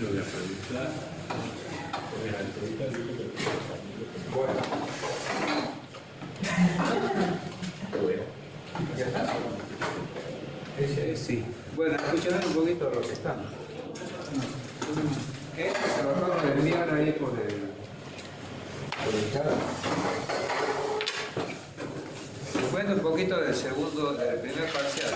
Lo voy a preguntar. Bueno. ¿Ya está? Sí. Bueno, escucharán un poquito de lo que está. Esto se lo acabo de enviar ahí por el chat. Les cuento un poquito del primer parcial.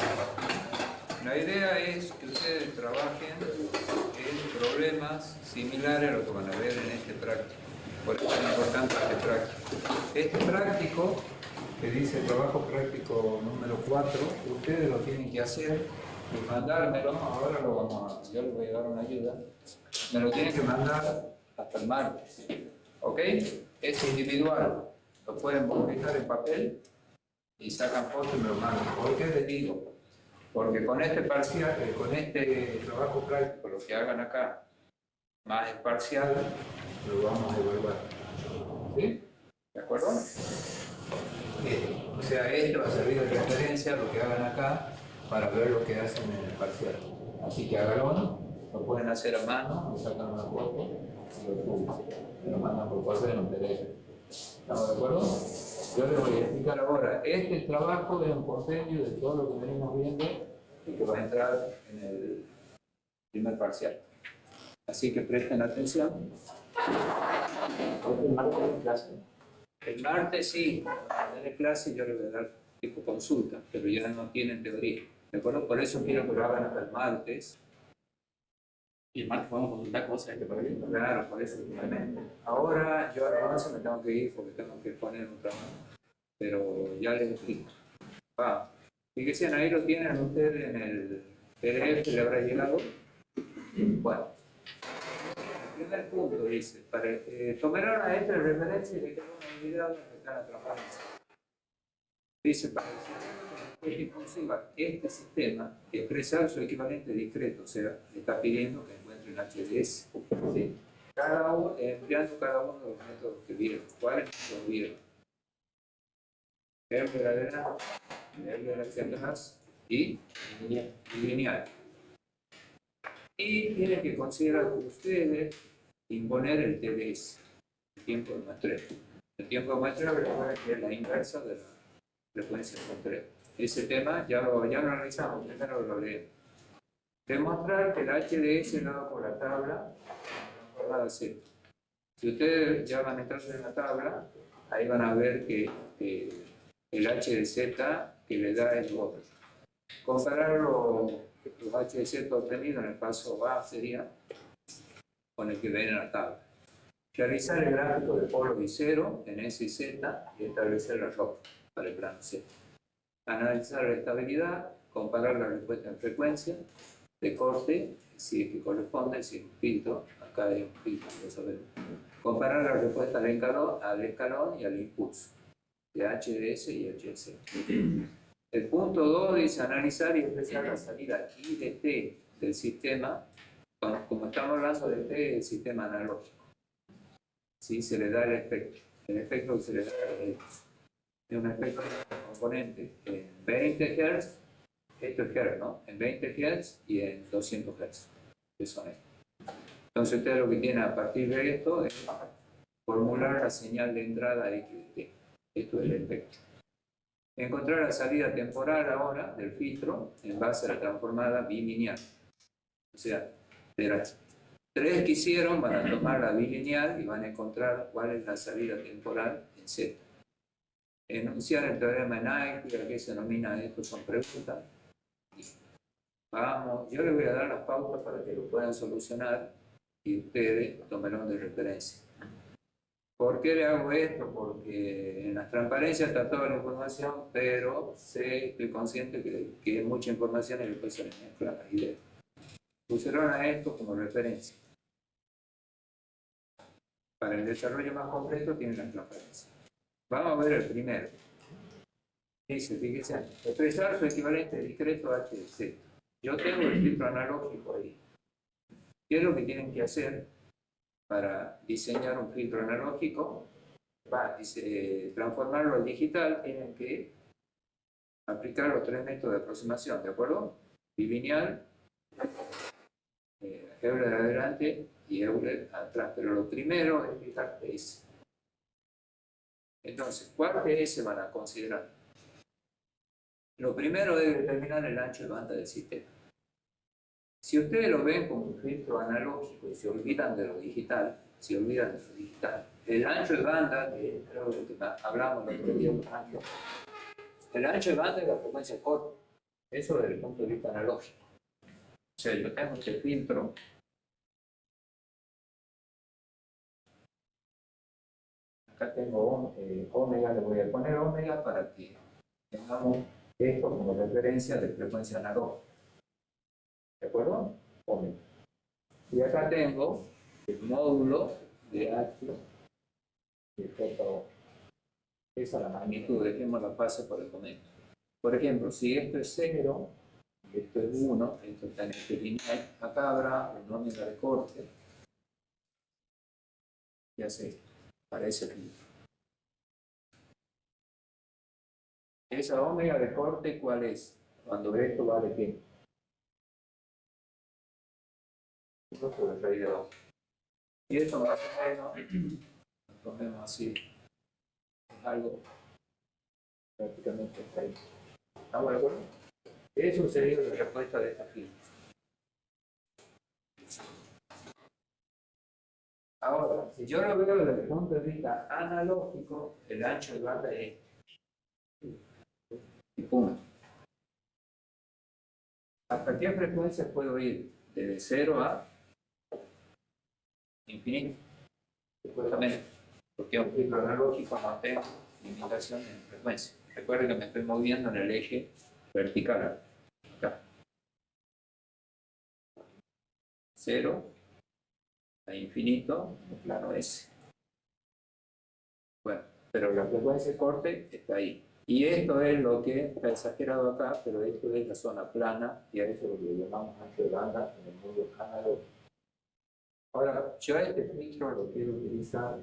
La idea es que ustedes trabajen en problemas similares a lo que van a ver en este práctico. Por eso es importante este práctico. Este práctico, que dice trabajo práctico número 4, ustedes lo tienen que hacer y mandármelo. Ahora yo les voy a dar una ayuda. Me lo tienen que mandar hasta el martes. ¿Ok? Es individual. Lo pueden publicar en papel y sacan fotos y me lo mandan. ¿Por qué les digo? Porque con este parcial, con este trabajo práctico, lo que hagan acá, más el parcial, lo vamos a evaluar. ¿Sí? ¿De acuerdo? O sea, esto va a servir de referencia a lo que hagan acá para ver lo que hacen en el parcial. Así que háganlo, lo pueden hacer a mano, me sacan una foto y lo suben. Me lo mandan por correo en un PDF. ¿Estamos de acuerdo? Yo les voy a explicar ahora. Este trabajo es un compendio de todo lo que venimos viendo y que va a entrar en el primer parcial. Así que presten atención. ¿El martes de clase? El martes sí, en clase yo les voy a dar tipo consulta, pero ya no tienen teoría. ¿De acuerdo? Por eso quiero que lo hagan hasta el martes. Y el martes podemos consultar cosas de este proyecto. Claro, por eso finalmente. Ahora yo a las 11 me tengo que ir porque tengo que poner un trabajo. Pero ya les explico. Fíjense, ahí lo tienen ustedes en el PDF, le habrá llegado. Bueno, el primer punto dice, tomaron a esta referencia y le quedó una unidad donde está la transparencia. Dice, para respuesta impulsiva, este sistema expresar su equivalente discreto, o sea, le está pidiendo que encuentre un HDS. ¿Sí? Empleando cada uno de los métodos que vieron. ¿Cuáles los vieron? El verdadero, el de las atrás y lineal. Y tienen que considerar ustedes imponer el TDS, el tiempo de muestreo. El tiempo de muestreo es la inversa de la frecuencia de muestreo. Ese tema ya lo analizamos, primero lo leemos. Demostrar que el HDS dado por la tabla es Z. Si ustedes ya van a entrar en la tabla, ahí van a ver que el H de Z que le da el otro. Comparar los H de Z obtenidos en el paso A sería con el que ven en la tabla. Realizar el gráfico de polos y cero en S y Z y establecer la ROC para el plano Z. Analizar la estabilidad, comparar la respuesta en frecuencia, de corte, si es que corresponde, si es un filtro, acá hay un filtro, lo sabemos. Comparar la respuesta al escalón y al impulso, de HDS y HDS. El punto 2 dice analizar y expresar la salida I de T del sistema, como estamos hablando de T, el sistema analógico. ¿Sí? Se le da el espectro. El espectro que se le da es un espectro componente en 20 Hz, esto es Hz, ¿no? En 20 Hz y en 200 Hz, que son estos. Entonces ustedes lo que tienen a partir de esto es formular la señal de entrada X de T. Esto es el espectro. Encontrar la salida temporal ahora del filtro en base a la transformada bilineal. O sea, de las tres que hicieron van a tomar la bilineal y van a encontrar cuál es la salida temporal en Z. Enunciar el teorema en Eichler, ¿a qué se denomina esto? Son preguntas. Vamos, yo les voy a dar las pautas para que lo puedan solucionar y ustedes tomarán de referencia. ¿Por qué le hago esto? Porque en las transparencias está toda la información, pero estoy consciente que hay mucha información y después se les mezcla las ideas. Pusieron a esto como referencia. Para el desarrollo más completo tienen la transparencia. Vamos a ver el primero. Dice, fíjense, expresar su equivalente discreto H de Z. Yo tengo el filtro analógico ahí. ¿Qué es lo que tienen que hacer para diseñar un filtro analógico? Dice, transformarlo al digital, tienen que aplicar los tres métodos de aproximación, ¿de acuerdo? Bilineal, Euler adelante y Euler atrás. Pero lo primero es fijar PS. Entonces, ¿cuál PS van a considerar? Lo primero es determinar el ancho de banda del sistema. Si ustedes lo ven como un filtro analógico y se olvidan de lo digital, el ancho de banda, que creo que hablamos el otro día, el ancho de banda es la frecuencia corta. Eso desde el punto de vista analógico. O sea, yo tengo este filtro. Acá tengo omega, le voy a poner omega para que tengamos esto como referencia de frecuencia analógica. ¿De acuerdo? Omega. Y acá tengo el módulo de H de θ. Esa es la magnitud, dejemos la fase por el momento. Por ejemplo, si esto es 0, y esto es 1, esto está en este lineal, acá habrá un omega de corte. Y hace para ese filtro. Esa omega de corte, ¿cuál es? Cuando esto vale ¿qué? 1 sobre raíz de 2. Y esto más o menos, lo ponemos así, es algo prácticamente está ahí. ¿Estamos de acuerdo? Eso sería la respuesta de esta filtro. Ahora, si yo lo veo desde el punto de vista analógico, el ancho de banda es este. Y punto. ¿Hasta qué frecuencia puedo ir? Desde 0 a infinito. Supuestamente. Porque un filtro analógico no tengo limitación en frecuencia. Recuerden que me estoy moviendo en el eje vertical. Acá. 0 a infinito, en plano S. Bueno, pero la frecuencia de corte está ahí. Y esto es lo que está exagerado acá, pero esto es la zona plana, y a eso es lo que llamamos ancho de banda en el mundo analógico. Ahora, yo este filtro lo quiero utilizar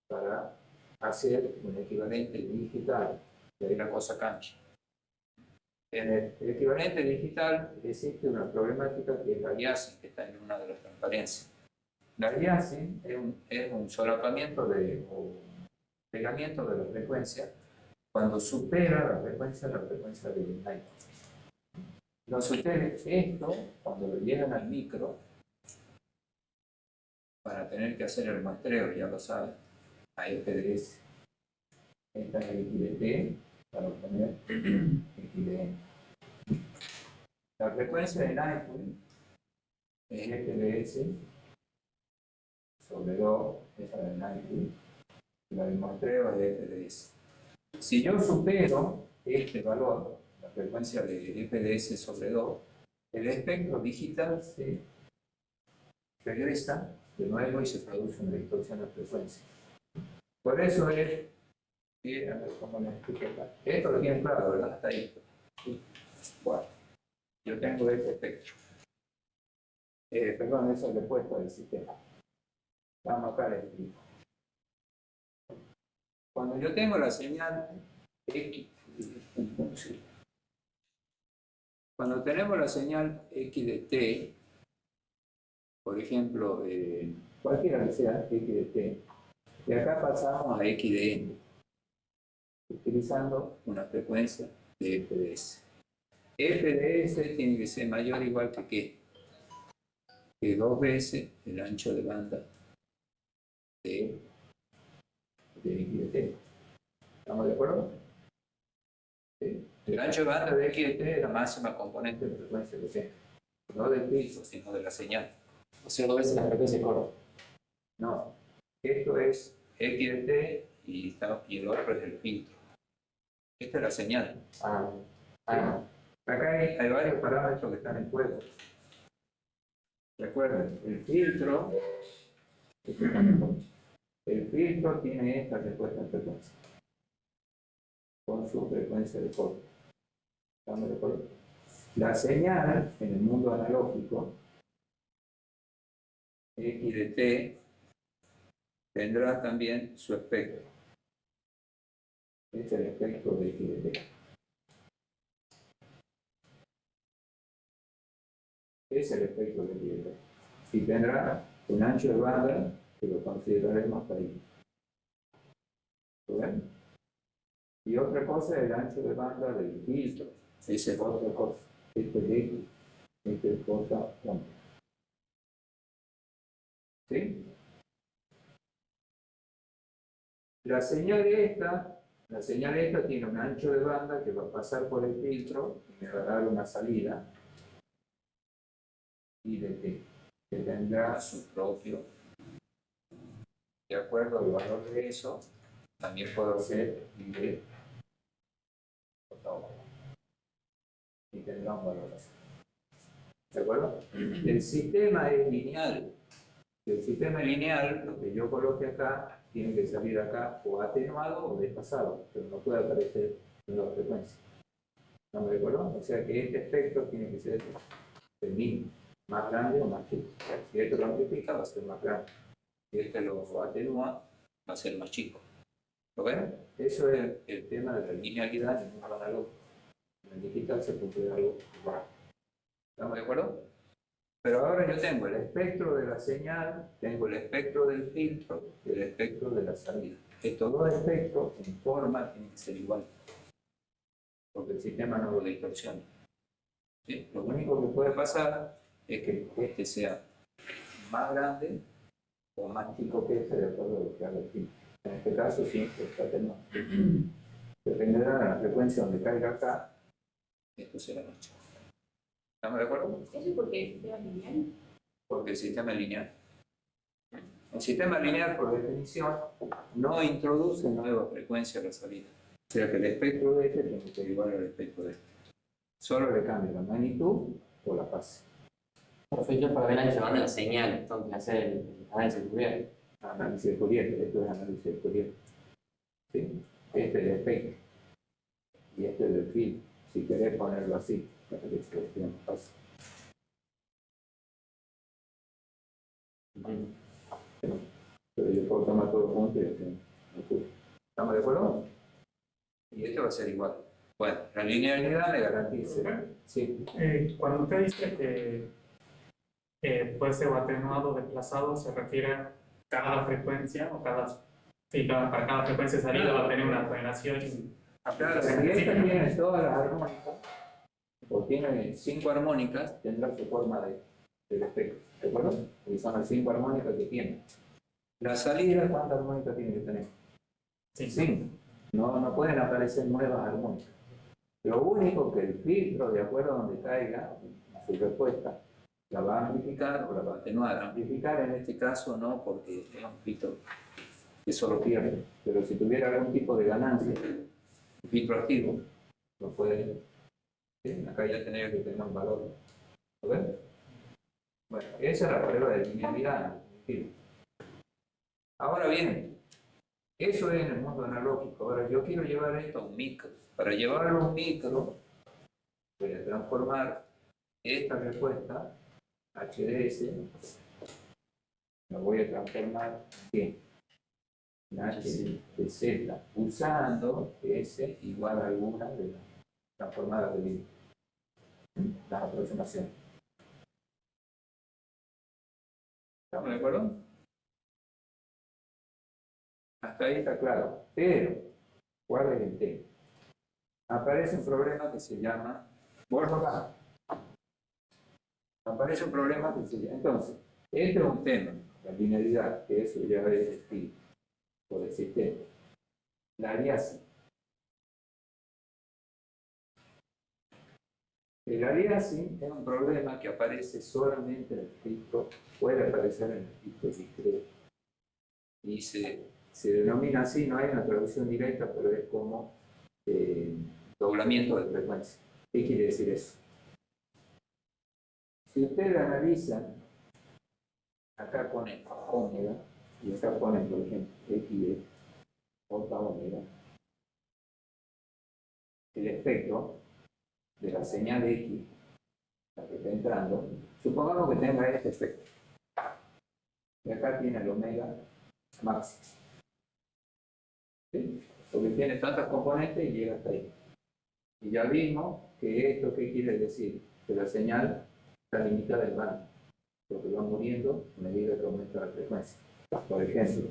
para hacer un equivalente digital, y ahí la cosa cambia. En el equivalente digital existe una problemática que es la aliasing, que está en una de las transparencias. La aliasing es un solapamiento o pegamiento de la frecuencia cuando supera la frecuencia de Night. Entonces ustedes esto, cuando lo llegan al micro, para tener que hacer el muestreo, ya lo saben, a FDS. Esta es el XDT, para obtener XDN. La frecuencia de Nightwind es FDS sobre 2, esa de Nightwind, y la del muestreo es FDS. Si yo supero este valor, la frecuencia de FDS sobre 2, el espectro digital se regresa de nuevo y se produce una distorsión de frecuencia. Por eso es que, a ver cómo me explico acá. Esto lo tienen claro, ¿verdad? Hasta ahí. Bueno, yo tengo ese espectro. Perdón, eso es el puesto del sistema. Vamos acá a explico. Cuando yo tengo la señal X, cuando tenemos la señal X de t, por ejemplo, cualquiera que sea X de t, de acá pasamos a X de n, utilizando una frecuencia de FDS. FDS tiene que ser mayor o igual que ¿qué? Que 2 veces el ancho de banda de X de t. ¿Estamos de acuerdo? ¿Sí? El ancho de banda de X de t es la máxima componente de frecuencia de t. No del filtro, sino de la señal. O sea, 2 veces la frecuencia corta. No. Esto es X de t y el otro es el filtro. Esta es la señal. Acá hay varios parámetros que están en juego. Recuerden, el filtro tiene esta respuesta en frecuencia, con su frecuencia de corte. ¿Estamos de acuerdo? La señal en el mundo analógico, X de t, tendrá también su espectro. Este es el espectro de X de t. Es el espectro de Lyell. Y tendrá un ancho de banda que lo consideraremos ahí. ¿Lo ven? Y otra cosa es el ancho de banda del filtro. Esa es otra cosa. Esto es X. Esto es cosa única. ¿Sí? La señal esta tiene un ancho de banda que va a pasar por el filtro y me va a dar una salida y de que tendrá su propio. De acuerdo al valor de eso, también puedo hacer y de y tendrá un valor así. ¿De acuerdo? El sistema es lineal. El sistema es lineal, lo que yo coloque acá tiene que salir acá o atenuado o desfasado, pero no puede aparecer en la frecuencia. ¿No me recuerdo? O sea que este espectro tiene que ser el mismo, más grande o más chico. Si esto lo amplifica, va a ser más grande. Si este lo atenúa, va a ser más chico. ¿Lo ven? Eso es el tema de la linealidad en un mundo analógico. En el digital se puede ver algo igual. ¿Estamos de acuerdo? Pero ahora yo tengo el espectro de la señal, tengo el espectro del filtro y el espectro de la salida. Estos dos espectros en forma tienen que ser iguales, porque el sistema no lo distorsiona. ¿Sí? Lo único que puede pasar es que este sea más grande o más chico que este de acuerdo a lo que haga el filtro. En este caso siempre está atenuado. Dependerá de la frecuencia donde caiga acá, esto será más chico. ¿Estamos de acuerdo? ¿Eso es porque el sistema es lineal? Porque el sistema es lineal. El sistema lineal, por definición, no introduce nueva frecuencia a la salida. O sea que el espectro de este tiene que ser igual al espectro de este. Solo le cambia la magnitud o la fase. Perfecto, para ver la llevando la señal, entonces hacer el análisis de Fourier. Análisis de Fourier, esto es análisis de Fourier. ¿Sí? Este es el espectro. Y este es el filtro. Si querés ponerlo así, para que se vea más fácil. Pero yo puedo tomar todo junto y hacer un curso. ¿Estamos de acuerdo? Y este va a ser igual. Bueno, la linealidad le garantiza. Sí. Cuando usted dice que puede ser atenuado o desplazado, ¿se refiere a cada frecuencia o para cada frecuencia de salida va a tener una atenuación? Claro, si esta tiene todas las armónicas, o tiene 5 armónicas, tendrá su forma del espectro. ¿De acuerdo? Porque son las 5 armónicas que tiene. La salida, ¿cuántas armónicas tiene que tener? 5. No pueden aparecer nuevas armónicas. Lo único que el filtro, de acuerdo a donde caiga su respuesta, la va a amplificar o la va a atenuar. Amplificar en este caso no, porque es un filtro que solo pierde. Pero si tuviera algún tipo de ganancia, un filtro activo, lo puede. ¿Sí? Acá ya tendría que tener un valor. ¿Lo ven? Bueno, esa es la prueba de linealidad. Ahora bien, eso es en el mundo analógico. Ahora yo quiero llevar esto a un micro. Para llevarlo a un micro, voy a transformar esta respuesta HDS, la voy a transformar en H de Z, usando S igual a alguna de las transformadas de las aproximaciones. ¿Estamos de acuerdo? Hasta ahí está claro. Pero, ¿cuál es el tema? Aparece un problema que se llama bordo bajo. Aparece un problema que se llama. Entonces, este es un tema, la linealidad, que eso ya es estilo, por el sistema. La aliasing. El aliasing es un problema que aparece solamente en el filtro, puede aparecer en el filtro discreto. Y se denomina así, no hay una traducción directa, pero es como doblamiento de frecuencia. ¿Qué quiere decir eso? Si ustedes analizan, acá ponen omega, y acá ponen, por ejemplo, X, J omega, el espectro de la señal X, la que está entrando, supongamos que tenga este espectro. Y acá tiene el omega máximo. ¿Sí? Porque tiene tantas componentes y llega hasta ahí. Y ya vimos que esto, ¿qué quiere decir? Que la señal está limitada el banda, porque va muriendo a medida que aumenta la frecuencia. Por ejemplo,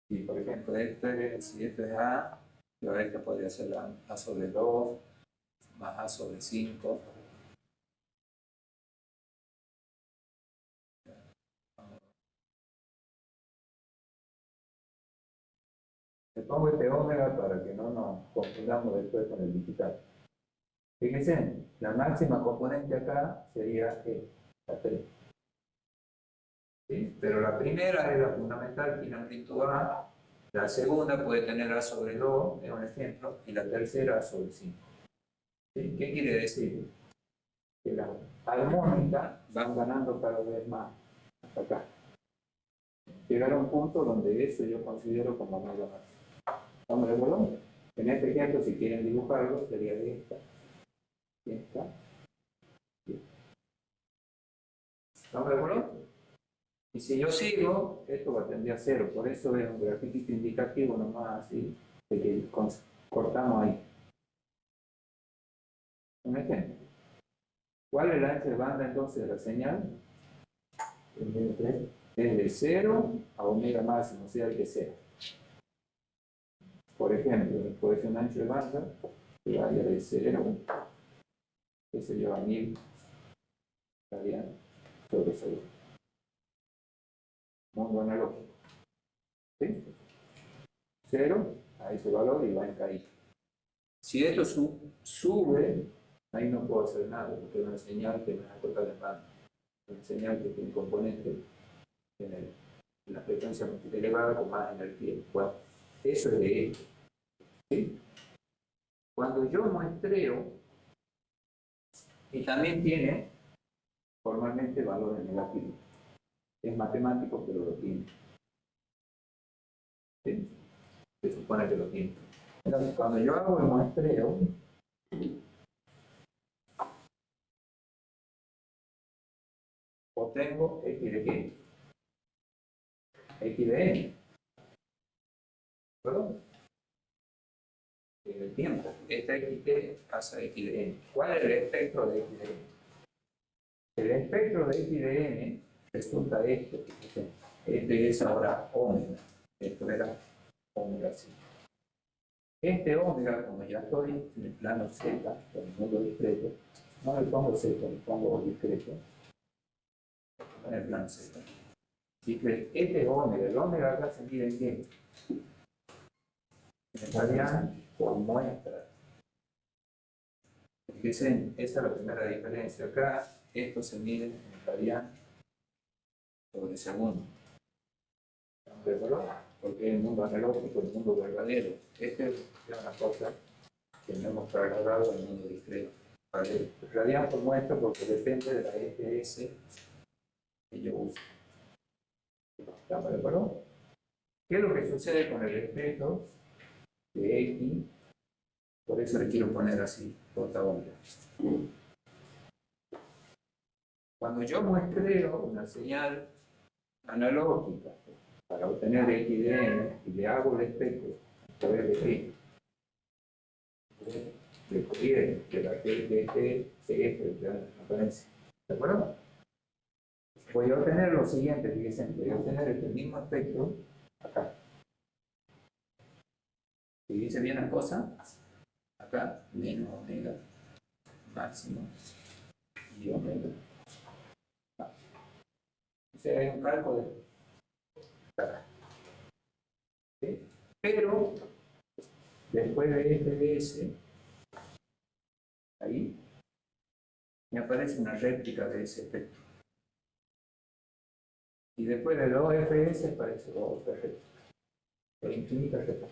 si por ejemplo si esto es A, yo esta podría ser A sobre 2 más A sobre 5. Le pongo este omega para que no nos confundamos después con el digital. Fíjense, la máxima componente acá sería E, la 3. ¿Sí? Pero la primera es la fundamental, tiene amplitud A. La segunda puede tener A sobre 2, es un ejemplo, y la tercera A sobre 5. ¿Sí? ¿Qué quiere decir? Que las armónicas van ganando cada vez más hasta acá. Llegar a un punto donde eso yo considero como nada más. ¿Estamos de acuerdo? En este ejemplo, si quieren dibujarlo, sería esta. Esta. ¿Estamos de acuerdo? Y si yo sigo, esto va a tender a 0. Por eso es un grafiquito indicativo nomás así, de que cortamos ahí. Un ejemplo. ¿Cuál es el ancho de banda entonces de la señal? Es de 0 a omega máximo, sea el que sea. Por ejemplo, puede ser un ancho de banda que vaya de 0, que se lleva a 1000 radianes sobre segundo. Mundo analógico. ¿Sí? 0 a ese valor y va en caída. Si esto sube, ahí no puedo hacer nada, porque es una señal que me va a cortar el banda. Es una señal que tiene componente en la frecuencia elevada con más energía. Bueno, eso es de esto. ¿Sí? Cuando yo muestreo, y también tiene formalmente valores negativos. Es matemático, pero lo tiene. ¿Sí? Se supone que lo tiene. Entonces, cuando yo hago el muestreo, obtengo X de qué? X de N. ¿Perdón? En el tiempo. Esta XT pasa a X de N. ¿Cuál es el espectro de X de N? El espectro de X de N resulta esto. Este es ahora omega. Esto era omega 5. Este omega, como ya estoy en el plano Z, en el mundo discreto, no le pongo Z, le pongo discreto, en el plano Z. Así que este omega, el omega acá se mide en qué? En radian por muestra. Fíjense, esa es la primera diferencia. Acá esto se mide en radian sobre segundo. ¿De acuerdo? Porque es el mundo analógico, el mundo verdadero. Esta es una cosa que no hemos trasladado al mundo discreto. ¿Vale? Radian por muestra porque depende de la ETS que yo uso. ¿Estamos de acuerdo? ¿Qué es lo que sucede con el espectro de X? Por eso le quiero poner así, J omega. Cuando yo muestreo una señal analógica para obtener X de N y le hago el espectro a través de X, de Fourier, de la TF, de la referencia. ¿De acuerdo? Voy a obtener lo siguiente, fíjense, voy a obtener el mismo espectro acá. Si dice bien la cosa, acá, menos omega máximo y omega. O sea, hay un cálculo de acá. ¿Sí? Pero, después de FS, ahí, me aparece una réplica de ese espectro. Y después de 2 FS aparece otra réplica. Pero infinitas réplicas.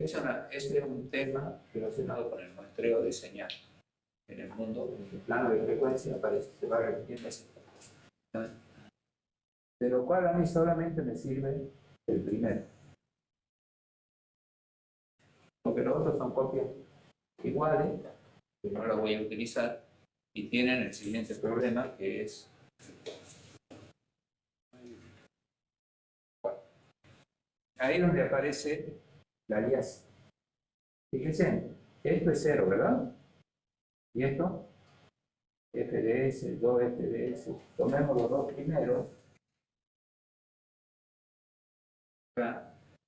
Este es un tema relacionado con el muestreo de señal. En el mundo, en el plano de frecuencia, aparece, se va repitiendo así. Pero ¿cuál a mí solamente me sirve? El primero. Porque los otros son copias iguales, que no las voy a utilizar, y tienen el siguiente problema, que es ahí es donde aparece la alianza. Fíjense, esto es 0, ¿verdad? ¿Y esto? FDS, 2 FDS. Tomemos los dos primeros.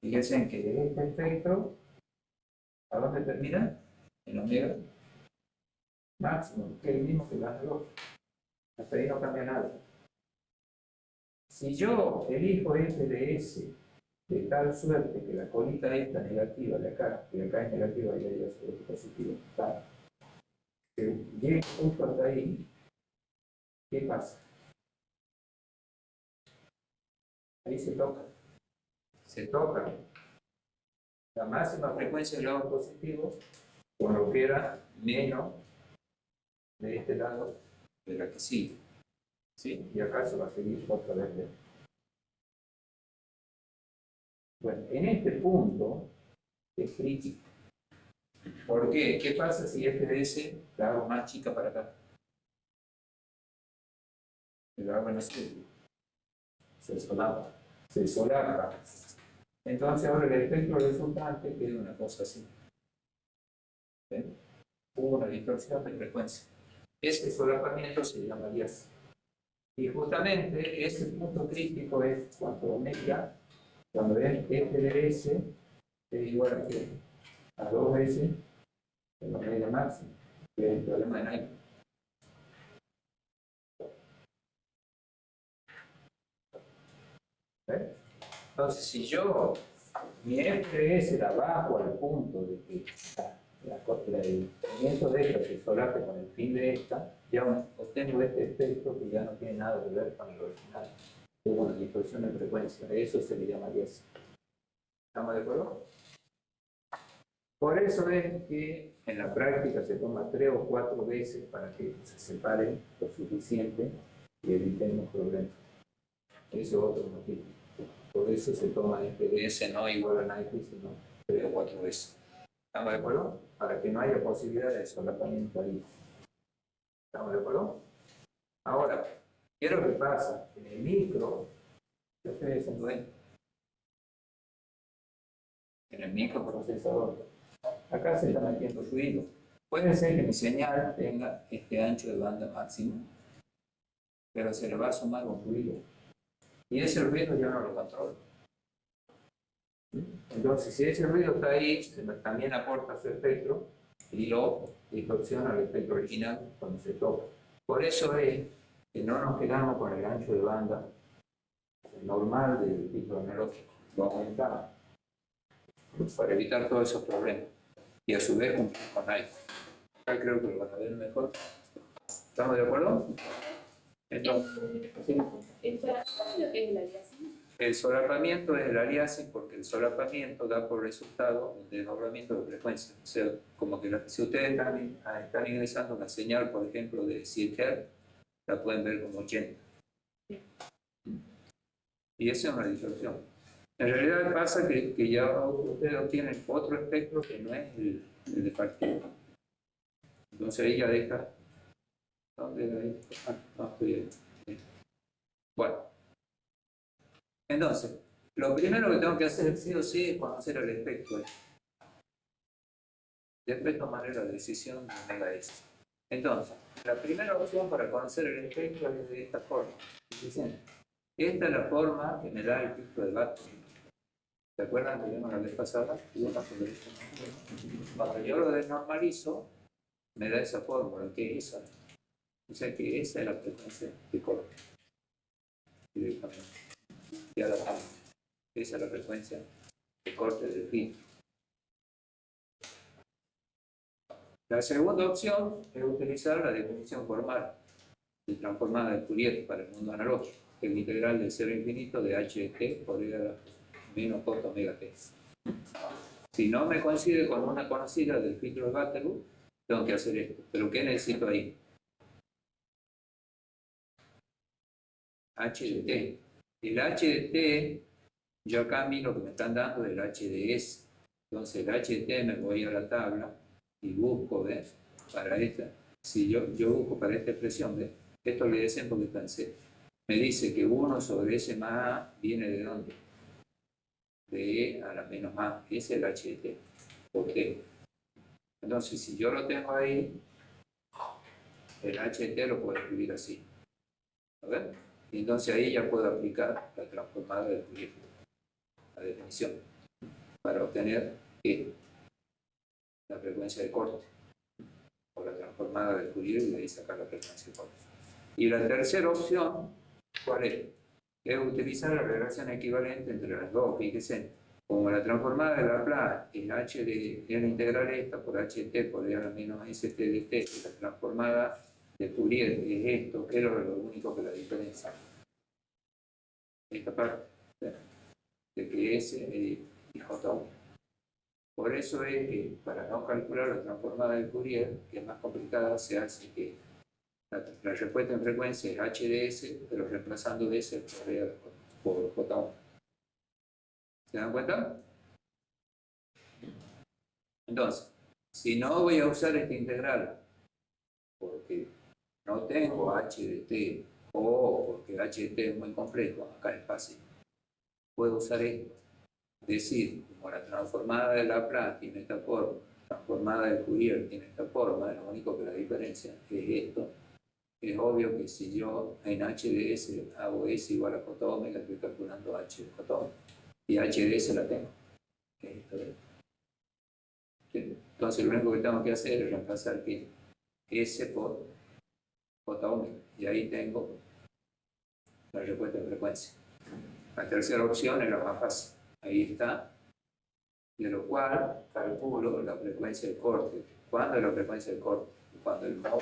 Fíjense que este espectro, ¿a dónde termina? En omega máximo, que es el mismo que las dos. Hasta ahí no cambia nada. Si yo elijo FDS de tal suerte que la colita esta negativa de acá, y acá es negativa y ahí es positivo, está, que llegue justo hasta ahí, ¿qué pasa? Ahí se toca. Se toca la máxima frecuencia del lado positivo con lo que era menos de este lado de la que sigue. ¿Sí? Y acá se va a seguir otra vez. Bueno, en este punto es crítico. ¿Por qué? ¿Qué pasa si FDS la hago más chica para acá? La hago en este. Se solapa. Se solapa. Entonces ahora el espectro resultante queda una cosa así. ¿Ven? Hubo una distorsión de frecuencia. Ese solapamiento se llama alias. Y justamente ese punto crítico es cuando omega, cuando es FDS es igual a 2 veces el omega máximo, que es el problema de Nyquist. ¿Ven? Entonces, si yo mi FDS la bajo al punto de que el movimiento de esta se solape con el fin de esta, ya obtengo este efecto que ya no tiene nada que ver con el original. Es una distorsión de frecuencia, eso se le llama alias. ¿Estamos de acuerdo? Por eso es que en la práctica se toma 3 o 4 veces para que se separe lo suficiente y evitemos problemas. Ese es otro motivo. Por eso se toma FDS no igual a Nyquist, sino 3 o 4 veces. ¿Estamos de acuerdo? Para que no haya posibilidad de solapamiento ahí. ¿Estamos de acuerdo? Ahora, ¿qué es lo que pasa? En el micro, ¿qué estoy haciendo ahí? En el microprocesador. Acá se está metiendo ruido. Puede ser que mi señal tenga este ancho de banda máximo, pero se le va a sumar un ruido. Y ese ruido yo no lo controlo. Entonces, si ese ruido está ahí, también aporta su espectro y lo distorsiona al espectro original cuando se toca. Por eso es que no nos quedamos con el ancho de banda normal del filtro analógico. Lo aumentamos para evitar todos esos problemas. Y a su vez cumplir con Nyquist. Acá creo que lo van a ver mejor. ¿Estamos de acuerdo? Entonces, ¿sí? El solapamiento es el aliasing porque el solapamiento da por resultado un desdoblamiento de frecuencia. O sea, como que si ustedes están ingresando una señal, por ejemplo, de 7 Hz, la pueden ver como 80. Y esa es una distorsión. En realidad pasa que ya ustedes obtienen otro espectro que no es el de partido. Entonces ahí ya deja. ¿Dónde era ahí? No estoy ahí. Bueno. Entonces, lo primero que tengo que hacer sí o sí es conocer el espectro. Después tomaré la decisión de omega S. Entonces, la primera opción para conocer el espectro es de esta forma. Esta es la forma que me da el filtro de Bartlett. ¿Se acuerdan que vimos la vez pasada? Cuando yo lo desnormalizo, me da esa fórmula, que es esa. O sea que esa es la frecuencia de corte. Directamente. Y ahora esa es la frecuencia de corte del filtro. La segunda opción es utilizar la definición formal de transformada de Fourier para el mundo analógico, el integral de 0 a infinito de h de t por e a la menos j omega t. Si no me coincide con una conocida del filtro de Bartlett, tengo que hacer esto. ¿Pero qué necesito ahí? h de t. El h de t, yo acá a mí lo que me están dando es el h de s. Entonces el h de t me voy a la tabla y busco, ¿ves? Para esta. Si yo busco para esta expresión, ¿ves? Esto le dicen porque está en C. Me dice que 1 sobre S más A viene de dónde? de E a la menos A. Ese es el H de T por T. Entonces, si yo lo tengo ahí, el H de T lo puedo escribir así. ¿A ver? Y entonces ahí ya puedo aplicar la transformada de Fourier, la definición, para obtener E, la frecuencia de corte, o la transformada de Fourier, y de ahí sacar la frecuencia de corte. Y la tercera opción, ¿cuál es? Es utilizar la relación equivalente entre las dos. Fíjense, como la transformada de Laplace es h de la integral esta por ht por e a la menos st de t, y la transformada de Fourier es esto, que es lo único que la diferencia. Esta parte, de que s y j. Por eso es que para no calcular la transformada de Fourier, que es más complicada, se hace que la respuesta en frecuencia es h de s, pero reemplazando de s por j1. ¿Se dan cuenta? Entonces, si no voy a usar esta integral, porque no tengo h de t, o porque h de t es muy complejo, acá es fácil, puedo usar esto. Es decir, como la transformada de Laplace tiene esta forma, la transformada de Fourier tiene esta forma, lo único que la diferencia es esto. Es obvio que si yo en h de s hago s igual a j omega, estoy calculando h de j omega. Y h de s la tengo. Entonces lo único que tengo que hacer es reemplazar que s por j omega. Y ahí tengo la respuesta de frecuencia. La tercera opción es la más fácil. Ahí está. De lo cual calculo la frecuencia de corte. ¿Cuándo es la frecuencia de corte? Cuando el módulo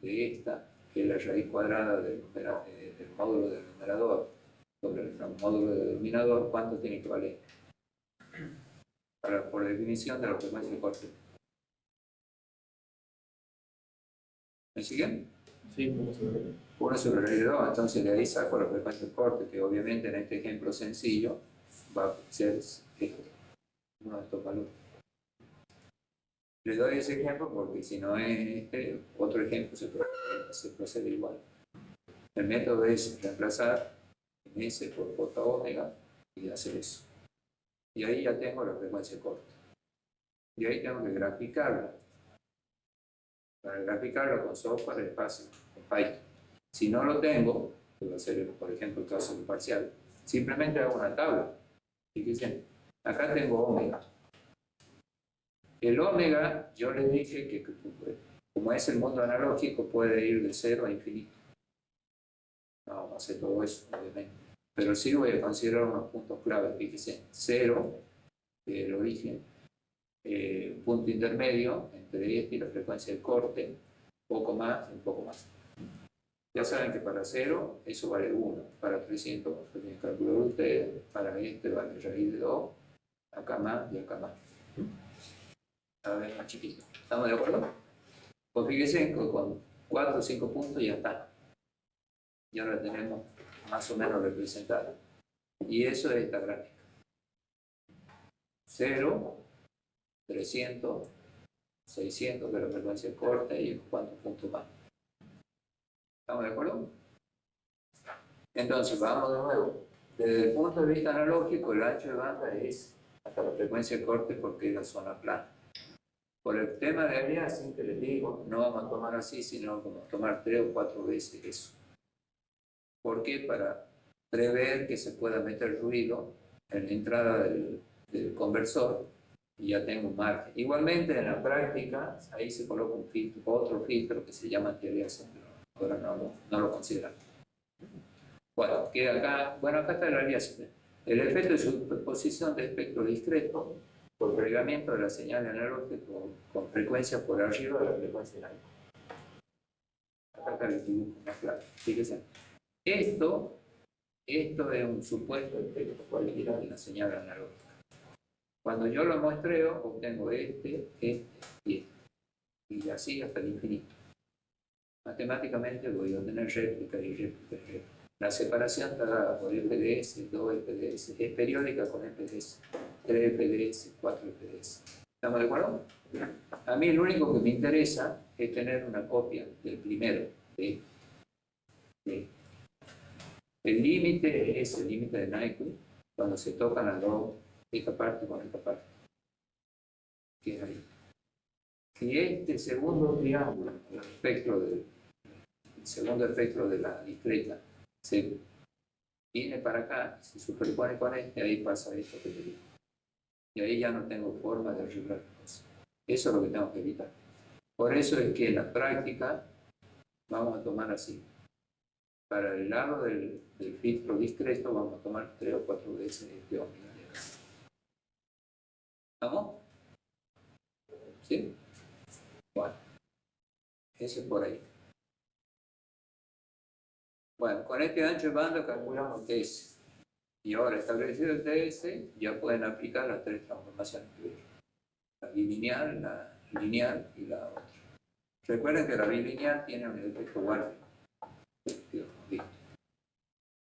de esta, que es la raíz cuadrada del módulo del numerador sobre el módulo del denominador, ¿cuánto tiene que valer? Por definición de la frecuencia de corte. ¿Me siguen? Sí, ¿cómo se ve? 1 sobre raíz de 2, entonces de ahí saco la frecuencia de corte, que obviamente en este ejemplo sencillo va a ser esto, uno de estos valores. Le doy ese ejemplo porque si no es este, otro ejemplo se procede igual. El método es reemplazar en S por j omega y hacer eso. Y ahí ya tengo la frecuencia corta. Y ahí tengo que graficarla. Para graficarlo con software es fácil, con Python. Si no lo tengo, que va a ser por ejemplo el caso del parcial, simplemente hago una tabla. Fíjense, acá tengo omega. El omega, yo les dije que como es el mundo analógico, puede ir de 0 a infinito. No vamos a hacer todo eso, obviamente. Pero sí voy a considerar unos puntos clave. Fíjense, 0, el origen, un punto intermedio entre este y la frecuencia de corte, un poco más y un poco más. Ya saben que para 0 eso vale 1, para 300 calcular ustedes, para este vale raíz de 2, acá más y acá más. Cada vez más chiquito. ¿Estamos de acuerdo? Pues fíjense que con 4 o 5 puntos ya está. Ya lo tenemos más o menos representado. Y eso es esta gráfica. 0, 300, 600, que es la frecuencia corta, y cuántos puntos más. ¿Estamos de acuerdo? Entonces, vamos de nuevo. Desde el punto de vista analógico, el ancho de banda es hasta la frecuencia de corte porque es la zona plana. Por el tema de aliasing que les digo, no vamos a tomar así, sino vamos a tomar 3 o 4 veces eso. ¿Por qué? Para prever que se pueda meter ruido en la entrada del conversor y ya tengo un margen. Igualmente en la práctica, ahí se coloca un filtro, otro filtro que se llama anti-aliasing, pero ahora no lo consideramos. Bueno, queda acá, bueno, acá está el aliasing. El efecto de superposición de espectro discreto por plegamiento de la señal analógica con frecuencia por arriba de la frecuencia analógica. Acá está el dibujo más claro. Fíjense. Esto es un supuesto efecto cualquiera de la señal analógica. Cuando yo lo muestreo, obtengo este y este. Y así hasta el infinito. Matemáticamente voy a obtener réplica y réplica y réplica. La separación está dada por FDS, 2 FDS, es periódica con FDS, 3 FDS, 4 FDS. ¿Estamos de acuerdo? A mí lo único que me interesa es tener una copia del primero. ¿Sí? El límite es el límite de Nyquist cuando se tocan las dos esta parte con esta parte, que es ahí. Si este segundo triángulo, el segundo espectro de la discreta, se viene para acá, se superpone con este, ahí pasa esto que te digo. Y ahí ya no tengo forma de arreglar las cosas. Eso es lo que tengo que evitar. Por eso es que en la práctica vamos a tomar así. Para el lado del filtro discreto vamos a tomar 3 o 4 veces este omega de acá. ¿Vamos? ¿Sí? Bueno, eso es por ahí. Bueno, con este ancho de banda calculamos TS. Y ahora establecido el TS, ya pueden aplicar las 3 transformaciones que vieron. La bilineal, la lineal y la otra. Recuerden que la bilineal tiene un efecto Warner.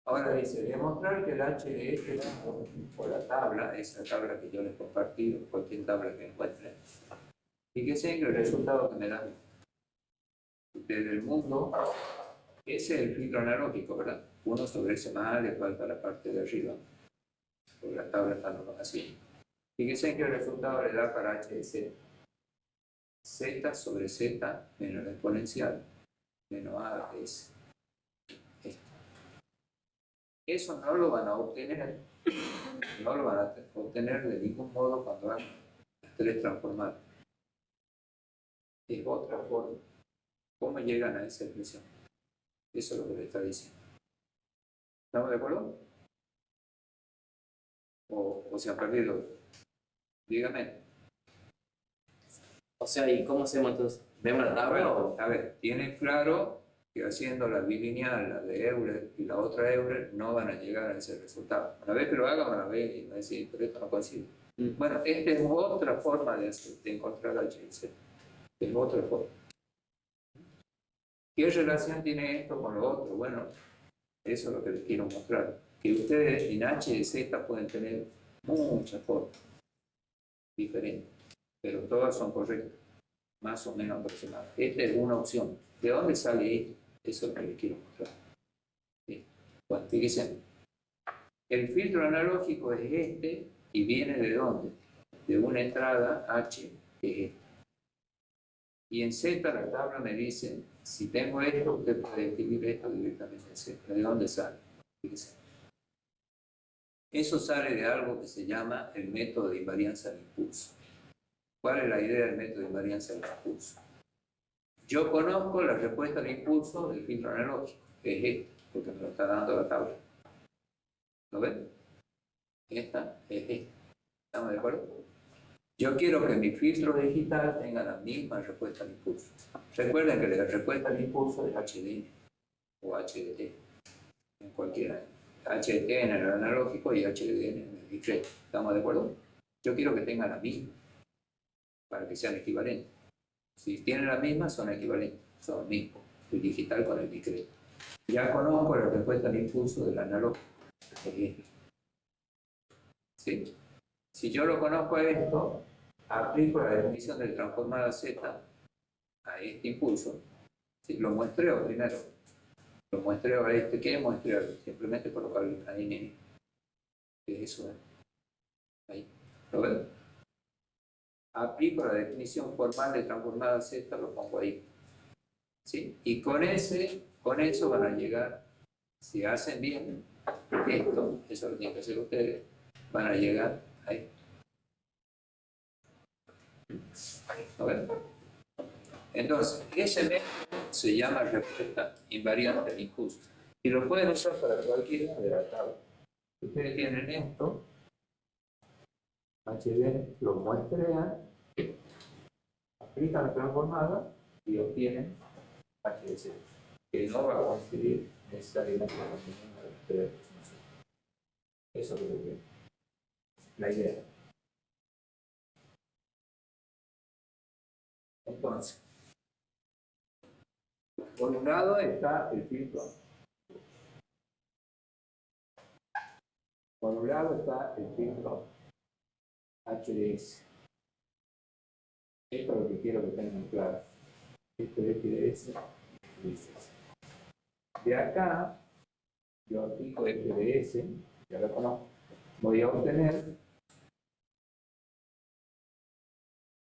Ahora dice, demostrar que el H de este lado, por la tabla, esa tabla que yo les compartí, cualquier tabla que encuentren, fíjense en el resultado que me da. Desde el mundo, ese es el filtro analógico, ¿verdad? 1 sobre S más A le falta la parte de arriba, porque la tabla está así. Fíjense que el resultado le da para H de Z. Z sobre Z menos la exponencial menos A de S. Eso no lo van a obtener, no lo van a obtener de ningún modo cuando hagan las 3 transformadas. Es otra forma. ¿Cómo llegan a esa expresión? Eso es lo que le está diciendo. ¿Estamos de acuerdo? ¿O se han perdido? Dígame. O sea, ¿y cómo hacemos entonces? ¿Vemos la tabla o...? A ver, tienen claro que haciendo la bilineal, la de Euler y la otra Euler, no van a llegar a ese resultado. Una vez que lo hagan, van a ver y van a decir, pero esto no consigue. Bueno, esta es otra forma de encontrar H y Z. Es otra forma. ¿Qué relación tiene esto con lo otro? Bueno, eso es lo que les quiero mostrar. Que ustedes en H y Z pueden tener muchas formas diferentes, pero todas son correctas, más o menos aproximadas. Esta es una opción. ¿De dónde sale esto? Eso es lo que les quiero mostrar. ¿Sí? Bueno, fíjense. El filtro analógico es este y viene ¿de dónde? De una entrada H, que es esta. Y en Z la tabla me dice, si tengo esto, usted puede escribir esto directamente en Z. ¿De dónde sale? Fíjense. Eso sale de algo que se llama el método de invarianza del impulso. ¿Cuál es la idea del método de invarianza del impulso? Yo conozco la respuesta al impulso del filtro analógico, que es esta, porque me lo está dando la tabla. ¿Lo ven? Esta es esta. ¿Estamos de acuerdo? Yo quiero que mi filtro digital tenga la misma respuesta al impulso. Recuerden que la respuesta al impulso es HDN o HDT, en cualquiera. HDT en el analógico y HDN en el discreto. ¿Estamos de acuerdo? Yo quiero que tengan la misma, para que sean equivalentes. Si tienen la misma, son equivalentes, son mismos, el digital con el discreto. Ya conozco la respuesta al impulso del analógico. ¿Sí? Si yo lo conozco a esto, aplico la definición de transformada Z a este impulso. ¿Sí? Lo muestreo primero. Lo muestreo a este. ¿Qué muestreo? Simplemente colocarle una N. ¿Qué es eso? Ahí. ¿Lo ven? Aplico la definición formal de transformada Z, lo pongo ahí. ¿Sí? Y con eso van a llegar, si hacen bien esto, eso lo tienen que hacer ustedes, van a llegar ahí. ¿Lo ven? Entonces, ese método se llama respuesta invariante al impulso. Y lo pueden usar para cualquiera de la tabla. Ustedes tienen esto, HD, lo muestrean, aplican la transformada y obtienen HDC, que no va a coincidir necesariamente con la opinión de ustedes. Eso es lo que la idea. Entonces, por un lado está el filtro. Por un lado está el filtro HDS. Esto es lo que quiero que tengan claro. Esto es HDS. De acá, yo aplico HDS, ya lo conozco. Voy a obtener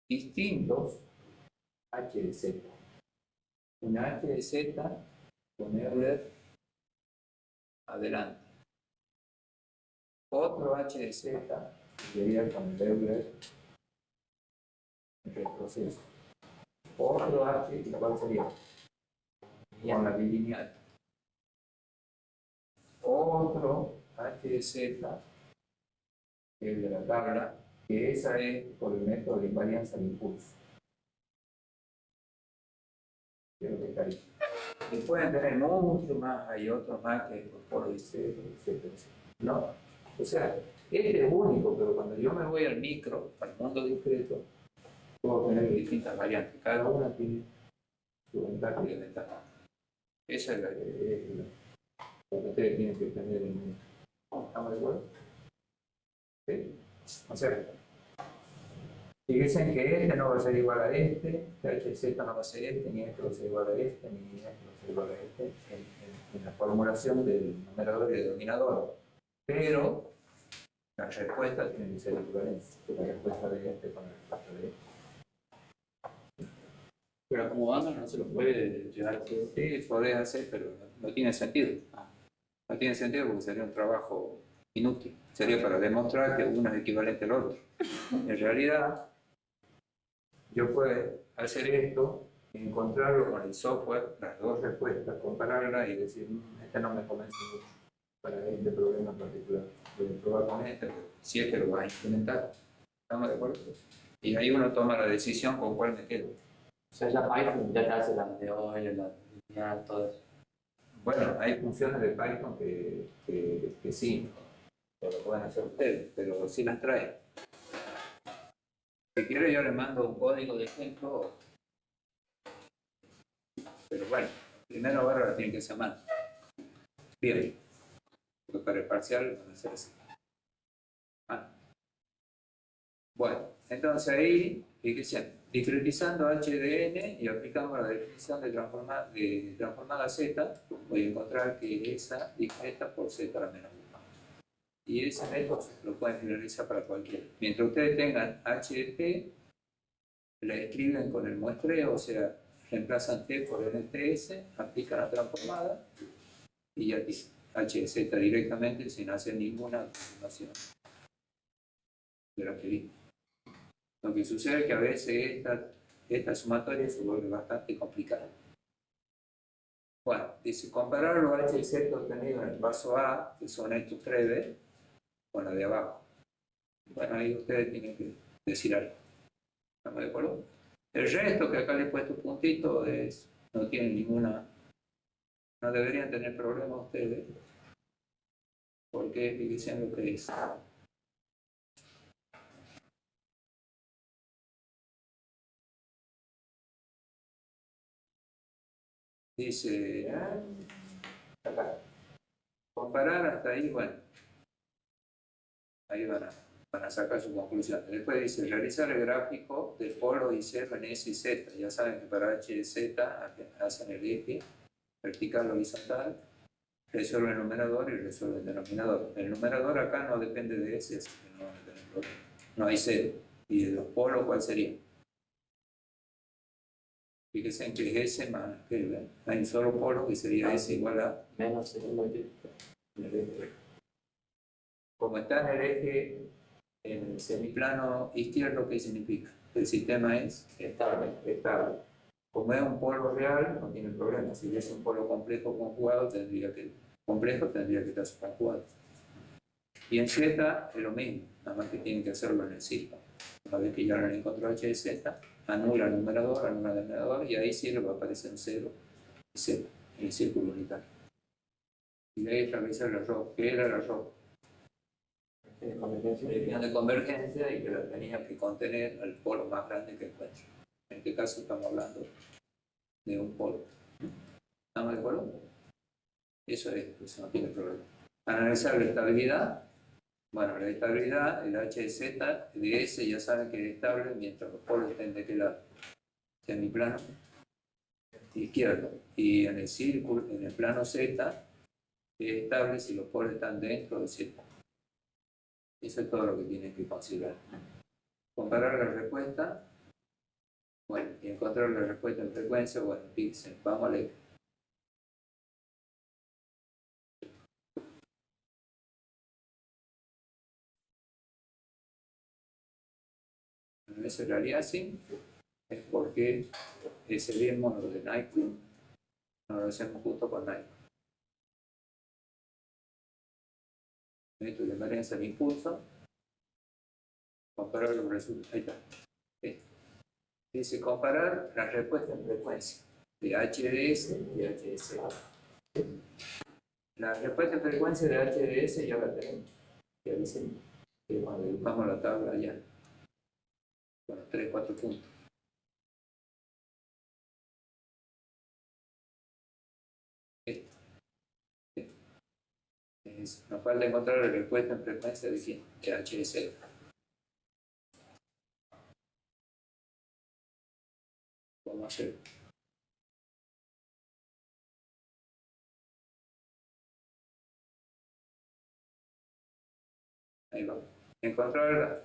distintos H de Z. Una H de Z con Euler adelante. Otro H de Z sería con el Euler en retroceso. Otro H, ¿y cuál sería? Con la bilineal. Otro H de Z, el de la tabla, que esa es por el método de invarianza de impulso. Creo que está ahí. Y pueden tener mucho más, hay otros más que por etcétera, etcétera, etcétera. ¿No? O sea, este es único, pero cuando yo me voy al micro, al mundo discreto, puedo tener distintas variantes. Cada una tiene su ventaja y desventaja. Esa es lo que ustedes tienen que tener en mente. ¿Estamos de acuerdo? ¿Sí? O sea, si dicen que este no va a ser igual a este HZ no va a ser este, ni este va a ser igual a este, ni este va a ser igual a este, en la formulación del numerador y del denominador. Pero las respuestas tienen que ser equivalentes. La respuesta de este con la respuesta de este. Pero acomodando no se lo puede llegar a hacer. Sí, podés hacer, pero no tiene sentido. No tiene sentido porque sería un trabajo inútil. Sería para demostrar que uno es equivalente al otro. En realidad, yo puedo hacer esto y encontrarlo con el software, las dos respuestas, compararlas y decir, este no me convence mucho para este problema en particular. Voy a probar con este, si es que lo vas a implementar. ¿Estamos de acuerdo? Y ahí uno toma la decisión con cuál me quedo. O sea, ya Python ya te hace la de hoy, la lineal, todo eso. Bueno, hay funciones de Python que sí, no lo pueden hacer ustedes, pero sí las traen. Si quiere yo les mando un código de ejemplo, pero bueno, primero ahora la tienen que hacer mal. Bien, porque para el parcial van a hacer así. Bueno, entonces ahí, fíjense, discretizando h de n y aplicando la definición de transformada z, voy a encontrar que esa discreta por z a la menos 1. Y ese método lo pueden generalizar para cualquiera. Mientras ustedes tengan h de t, la escriben con el muestreo, o sea, reemplazan t por nts, aplican la transformada y ya dicen h de z directamente sin hacer ninguna transformación de la que vi. Lo que sucede es que a veces esta sumatoria se vuelve bastante complicada. Bueno, dice comparar los h de z obtenidos en el paso A, que son estos 3D, con la de abajo. Bueno, ahí ustedes tienen que decir algo. ¿Estamos de acuerdo? El resto que acá le he puesto puntito no tienen ninguna, no deberían tener problemas ustedes, porque dicen lo que es. Dice, acá, comparar hasta ahí, bueno, ahí van a sacar su conclusión. Después dice, realizar el gráfico del polo y cero en S y Z. Ya saben que para H y Z hacen el eje vertical horizontal, resuelven el numerador y resuelven el denominador. El numerador acá no depende de S, así que no van a tener problema. No hay cero. ¿Y de los polos cuál sería? Fíjense en que es S más, hay un solo polo que sería S igual a Menos como está en el eje, en el semiplano izquierdo, ¿qué significa? El sistema es estable. Como es un polo real, no tiene problema. Si es un polo complejo conjugado, tendría que estar subconjugado. Y en Z es lo mismo, nada más que tienen que hacerlo en el círculo. Una vez que ya lo encontró H de Z, anula el numerador, anula el denominador, y ahí sí le va a aparecer un 0 y Z, en el círculo unitario. Y de ahí establecer el error. ¿Qué era el error? Definición de convergencia y que la tenía que contener al polo más grande que encuentre. En este caso estamos hablando de un polo. ¿Estamos de acuerdo? Eso no tiene problema. Analizar la estabilidad. Bueno, la estabilidad, el h de z de S ya saben que es estable mientras los polos estén de aquel lado. Semiplano izquierdo. Y en el círculo, en el plano Z, es estable si los polos están dentro del círculo. Eso es todo lo que tienen que considerar. Comparar la respuesta Bueno, y encontrar la respuesta en frecuencia, bueno, fíjense, vamos a leer. Bueno, eso en realidad sí, es porque ese bien módulo de Nyquist no lo hacemos justo con Nyquist. Esto de varianza de impulso, comparar los resultados. Ahí está. Dice comparar la respuesta en frecuencia de HDS y HDS. La respuesta en frecuencia de HDS ya la tenemos. Ya dice que cuando dibujamos la tabla ya, con los 3, 4 puntos. Nos falta encontrar la respuesta en frecuencia de quién, de HDS. Vamos a hacer. Ahí vamos. Encontrar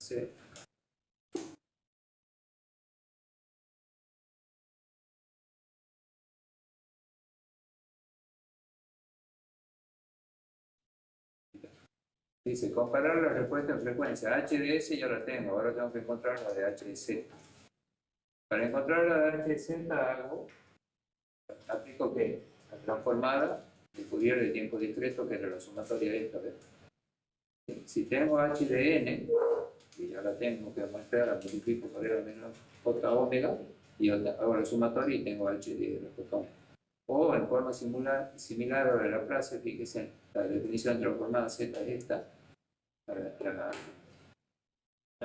sí. Dice, comparar la respuesta en frecuencia. HDS ya la tengo, ahora tengo que encontrar la de HDZ. Para encontrar la de HDZ aplico ¿qué? La transformada de Fourier de tiempo discreto, que es la sumatoria de esta. Si tengo H de n, y ya la tengo que muestrar, la multiplico por R menos J omega, y hago la sumatoria y tengo H de la J omega. O en forma similar a la de Laplace, fíjense, la definición transformada Z es esta, la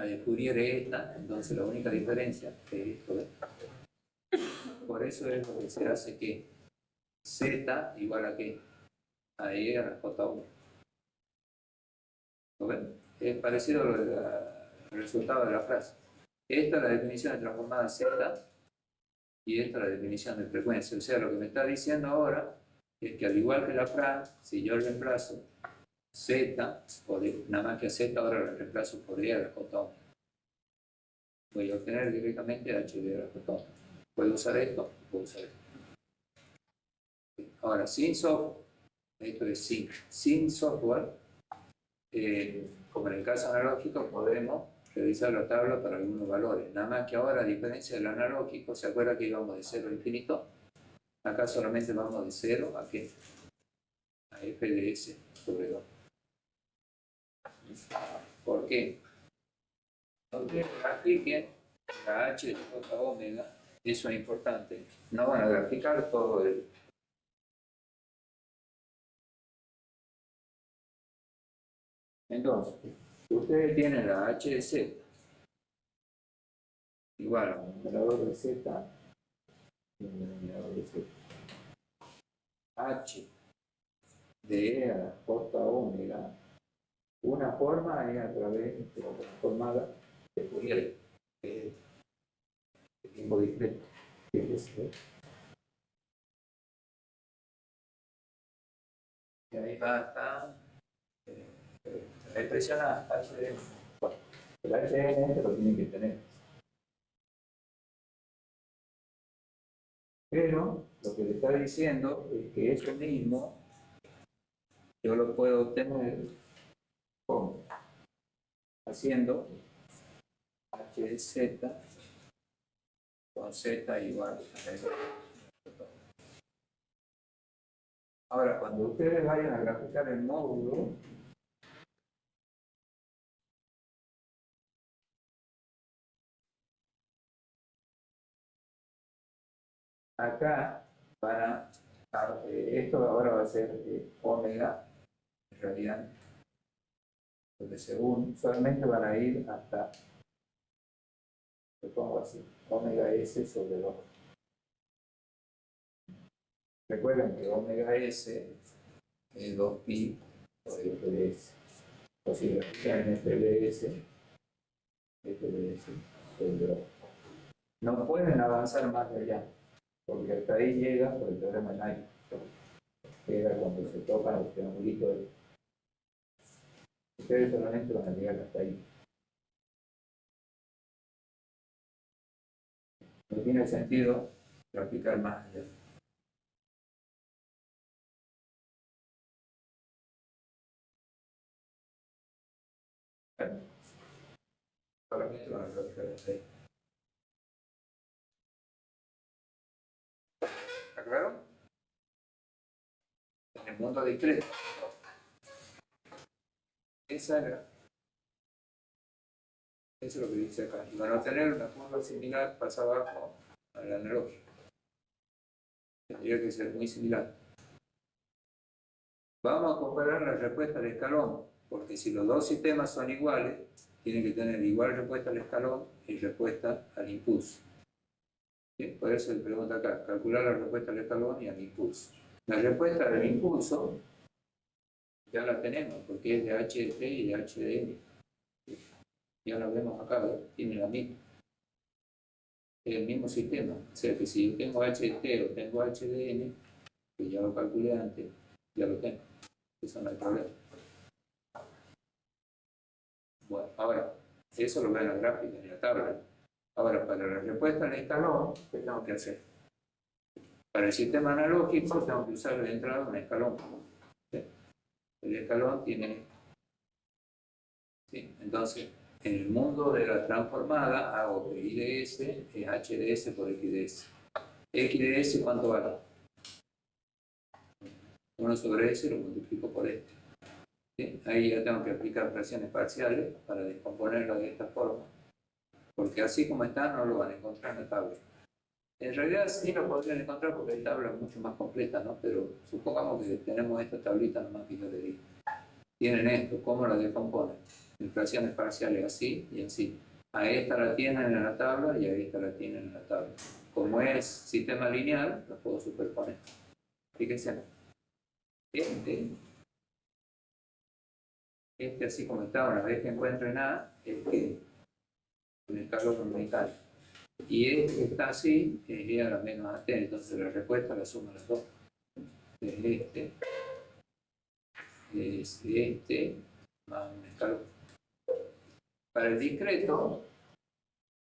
de Fourier es esta, entonces la única diferencia es esto. Por eso es lo que se hace que Z igual a qué? A E a la J1. ¿Lo ven? Es parecido al resultado de la frase. Esta es la definición de transformada Z y esta es la definición de frecuencia. O sea, lo que me está diciendo ahora es que al igual que la frase, si yo reemplazo Z, nada más que a Z ahora la reemplazo por E a la J1. Voy a obtener directamente H de la J1. ¿Puedo usar esto? Puedo usar esto. Ahora, sin software, esto es sin software, como en el caso analógico, podemos revisar la tabla para algunos valores. Nada más que ahora, a diferencia del analógico, ¿se acuerda que íbamos de 0 a infinito? Acá solamente vamos de 0 a ¿qué? A f de s sobre 2. ¿Por qué? Entonces, grafiquen la h de j omega, eso es importante. No van a graficar todo el... Entonces, ustedes tienen la h de z igual a un numerador de z y un denominador de z. H de e a la j omega, una forma es a través de la transformada de Fourier, que es de tiempo discreto. Y ahí va hasta la expresión h de n. Bueno, el h de n lo tienen que tener. Pero lo que le está diciendo es que eso mismo yo lo puedo obtener ¿cómo? Haciendo h de z con z igual a r. Ahora, cuando ustedes vayan a graficar el módulo, acá van esto ahora va a ser omega, en realidad, porque según solamente van a ir hasta, lo pongo así, omega s sobre 2. Recuerden que omega s es 2pi por f de s. O si grafican en f de s sobre 2. No pueden avanzar más de allá, porque hasta ahí llega por el teorema de Nyquist, que era cuando se tocan los triangulitos Ustedes solamente van a llegar hasta ahí. No tiene sentido practicar más allá. Solamente van a practicar hasta ahí. ¿Está claro? En el mundo discreto. Eso es lo que dice acá. Y van a obtener una curva similar pasa abajo al analógico. Tendría que ser muy similar. Vamos a comparar la respuesta al escalón, porque si los dos sistemas son iguales, tienen que tener igual respuesta al escalón y respuesta al impulso. ¿Sí? Por eso le pregunta acá, calcular la respuesta al escalón y al impulso. La respuesta al impulso ya la tenemos, porque es de HT y de HDN. Ya la vemos acá, ¿verdad? Tiene la misma. Es el mismo sistema. O sea que si yo tengo HT o tengo HDN, que ya lo calculé antes, ya lo tengo. Eso no hay problema. Bueno, ahora, eso lo ven en la gráfica, en la tabla. Ahora, para la respuesta al escalón, ¿qué tengo que hacer? Para el sistema analógico, tengo que usar de entrada un escalón. ¿Sí? El escalón tiene... ¿Sí? Entonces, en el mundo de la transformada, hago que IDS es HDS por XDS. XDS, ¿cuánto vale? 1 sobre S lo multiplico por este. ¿Sí? Ahí ya tengo que aplicar fracciones parciales para descomponerlo de esta forma. Porque así como está, no lo van a encontrar en la tabla. En realidad sí lo podrían encontrar porque hay tablas mucho más completas, ¿no? Pero supongamos que tenemos esta tablita nomás que yo le di. Tienen esto, ¿cómo la descomponen? En fracciones parciales así y así. A esta la tienen en la tabla y a esta la tienen en la tabla. Como es sistema lineal, lo puedo superponer. Fíjense. Este así como está, una vez que encuentren A, es que con el calor fundamental. Y este que está así, es E a la menos AT, entonces la respuesta la suma las dos. Es este, más un escalón. Para el discreto,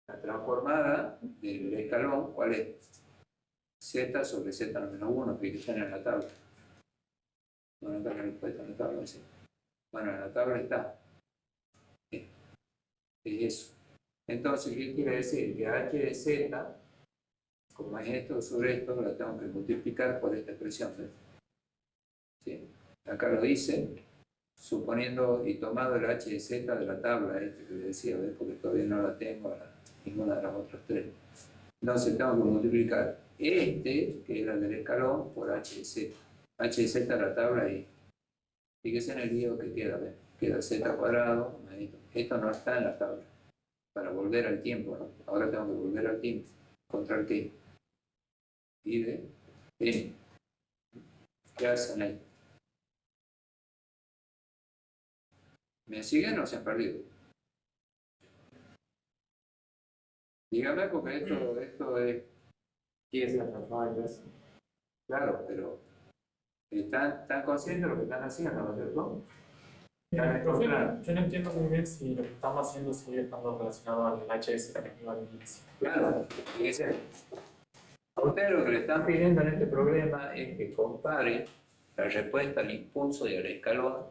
la transformada del escalón, ¿cuál es? Z sobre Z menos 1, que está en la tabla. Bueno, acá la respuesta en la tabla, sí. Bueno, en la tabla está. Es eso. Entonces, ¿qué quiere decir? Que h de z, como es esto sobre esto, lo tengo que multiplicar por esta expresión. ¿Ves? ¿Sí? Acá lo dice, suponiendo y tomado el h de z de la tabla, que le decía, ¿ves? Porque todavía no la tengo a ninguna de las otras tres. Entonces tengo que multiplicar este, que era del escalón, por h de z. H de z de la tabla y fíjese en el lío que queda, ¿ves? Queda z cuadrado, esto no está en la tabla. Para volver al tiempo, ¿no? Ahora tengo que volver al tiempo. ¿Encontrar qué? Y de n. ¿Qué hacen ahí? ¿Me siguen o se han perdido? Dígame porque esto es... ¿Qué es la transformada inversa? Claro, pero ¿están conscientes de lo que están haciendo, ¿no es cierto? Profe, yo no entiendo muy bien si lo que estamos haciendo sigue estando relacionado al HS que iba al inicio. Claro, fíjense. A ustedes lo que le están pidiendo en este problema es que compare la respuesta al impulso y al escalón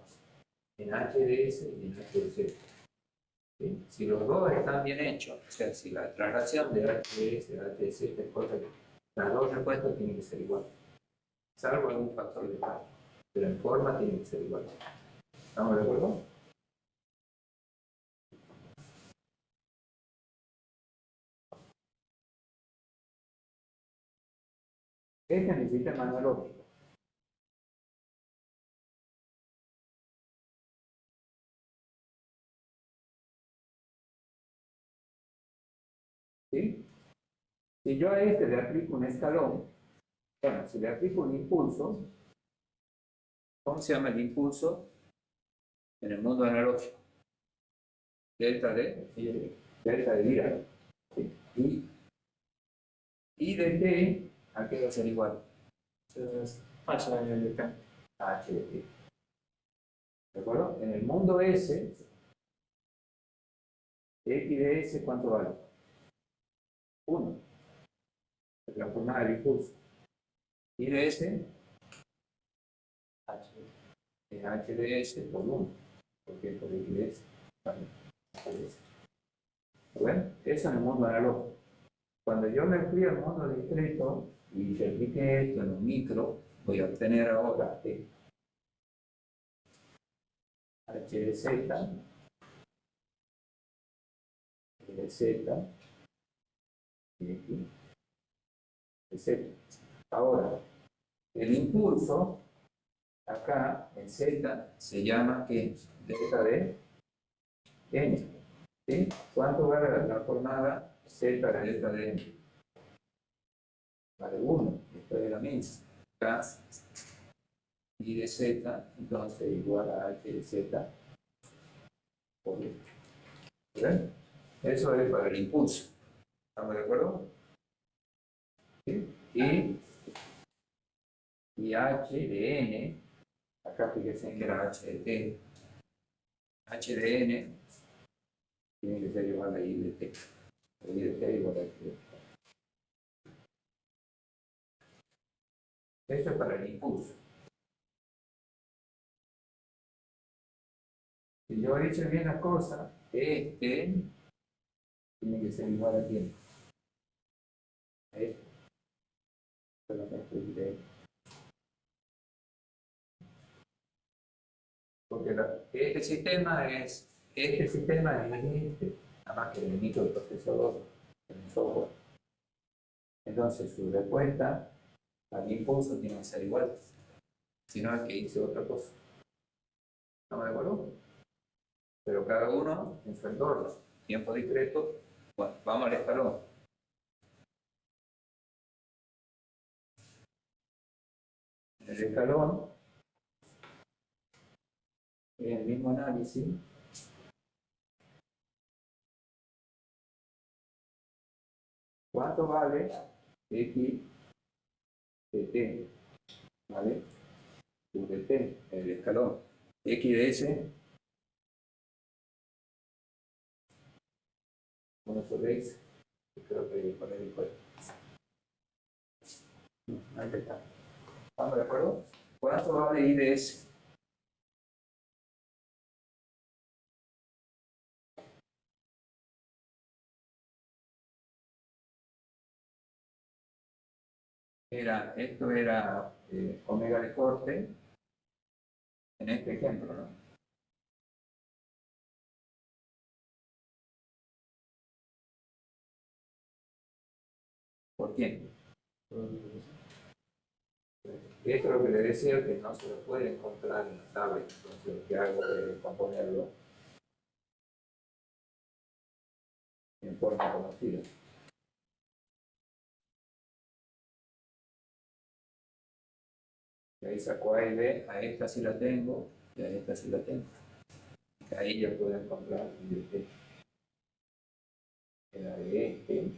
en HDS y en HDC. ¿Sí? Si los dos están bien hechos, o sea, si la traslación de HDS a HDC es correcta, las dos respuestas tienen que ser iguales, salvo algún factor de cambio, pero en forma tienen que ser iguales. ¿Estamos de acuerdo? Este es mi sistema analógico. ¿Sí? Si yo a este le aplico un escalón, bueno, si le aplico un impulso, ¿cómo se llama el impulso en el mundo analógico? Delta de Dirac. ¿Sí? Y de T, ¿a qué va a ser igual? Entonces, H de T. H de T. ¿De acuerdo? En el mundo S, X de S, ¿cuánto vale? 1. La transformada del impulso. Y de S H. es H de S por 1. Porque por X de S. Vale. H de S. Bueno, eso en el mundo analógico. Cuando yo me fui al mundo discreto y repliqué esto en un micro, voy a obtener ahora H de Z, de Z, y aquí, de Z. Ahora, el impulso, acá en Z, se llama que delta de N. ¿Sí? ¿Cuánto vale la jornada Z de delta de N? Vale 1, esto es la misma. Acá, y de Z, entonces igual a H de Z por esto. ¿Ven? Eso es para el impulso. ¿Estamos de acuerdo? ¿Sí? Y H de N, acá fíjense que era H de T. H de N tiene que ser igual a I de T. I de T igual a H de T. Eso es para el impulso. Si yo he dicho bien las cosas, este tiene que ser igual a quién. A este. Solamente diré. Porque este sistema es este, nada más que el microprocesador, el software. Entonces su respuesta al impulso tiene que ser igual. Si no es que hice otra cosa. ¿Estamos de acuerdo? Pero cada uno en su entorno. Tiempo discreto. Bueno, vamos al escalón. En el escalón es el mismo análisis. ¿Cuánto vale X de T? ¿Vale? U de T, el escalón. X de S, 1 sobre X. Creo que por ahí fue. Ahí está. ¿Estamos de acuerdo? ¿Cuánto vale I de S? Esto era omega de corte, en este ejemplo, ¿no? ¿Por quién? Esto es lo que le decía, que no se lo puede encontrar en la tabla, entonces lo que hago es componerlo en forma conocida. Y ahí saco A y B, a esta sí la tengo, y a esta sí la tengo. Ahí ya puedo encontrar I de T. La de este,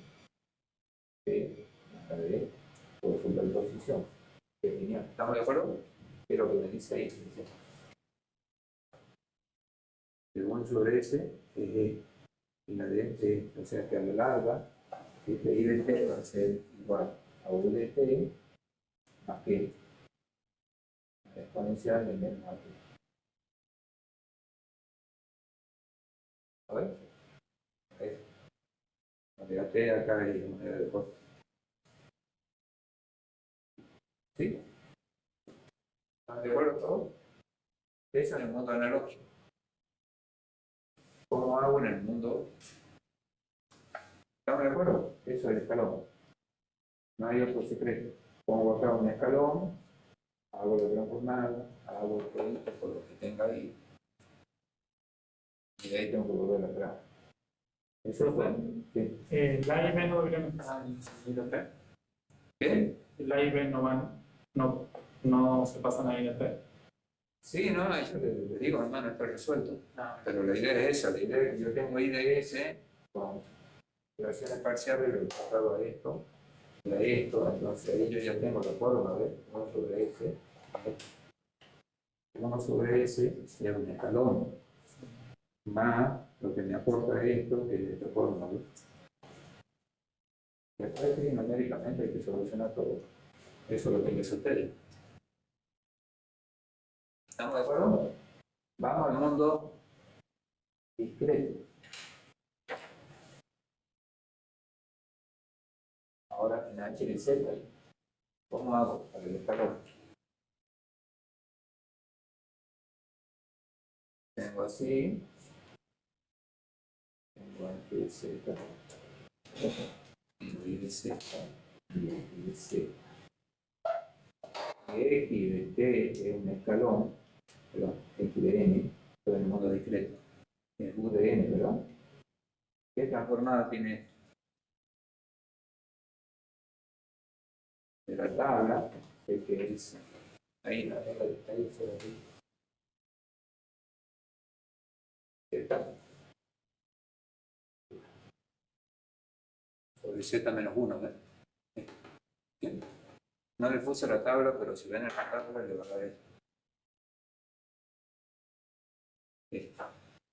P, la de este, por superposición. Genial. ¿Estamos de acuerdo? ¿Qué es lo que me dice ahí? Dice, el 1 sobre S es E, y la de este, o sea que a la larga, este I de T va a ser igual a U de T más que la exponencial de menos a T. A ver, la T acá es moneda de corte. ¿Sí? ¿Están de acuerdo todos? Eso en el mundo analógico. ¿Cómo hago en el mundo? ¿Estamos de acuerdo? Eso es el escalón. No hay otro secreto. Pongo acá un escalón, hago la transformada, hago el producto por lo que tenga ahí. Y de ahí tengo que volver atrás. Eso fue. Sí. La y B no deberían estar en I de T. ¿Qué? La y B no se pasan a I de T. Sí, no, yo le digo, hermano, está resuelto. No. Pero la idea es esa, la idea es que yo tengo IDS con relaciones parciales reemplazado a esto, y a esto, entonces ahí yo ya tengo la forma de 1 sobre S. 1 sobre S es un escalón, más lo que me aporta esto, que es esta fórmula. Después, sí, numéricamente hay que solucionar todo. Eso es lo que les ustedes. ¿Estamos de acuerdo? Vamos al mundo discreto. Ahora en H y Z, ¿cómo hago para el escalón? Tengo así, tengo H y Z, tengo Y de Z, y de Z. X de T es un escalón, perdón, X de N, todo en el mundo discreto. Es U de N, ¿verdad? ¿Qué transformada tiene esto? De la tabla, que es ahí, ahí, Z sobre Z menos 1, ¿ves? ¿Bien? No le puse la tabla, pero si ven en la tabla le va a dar esto.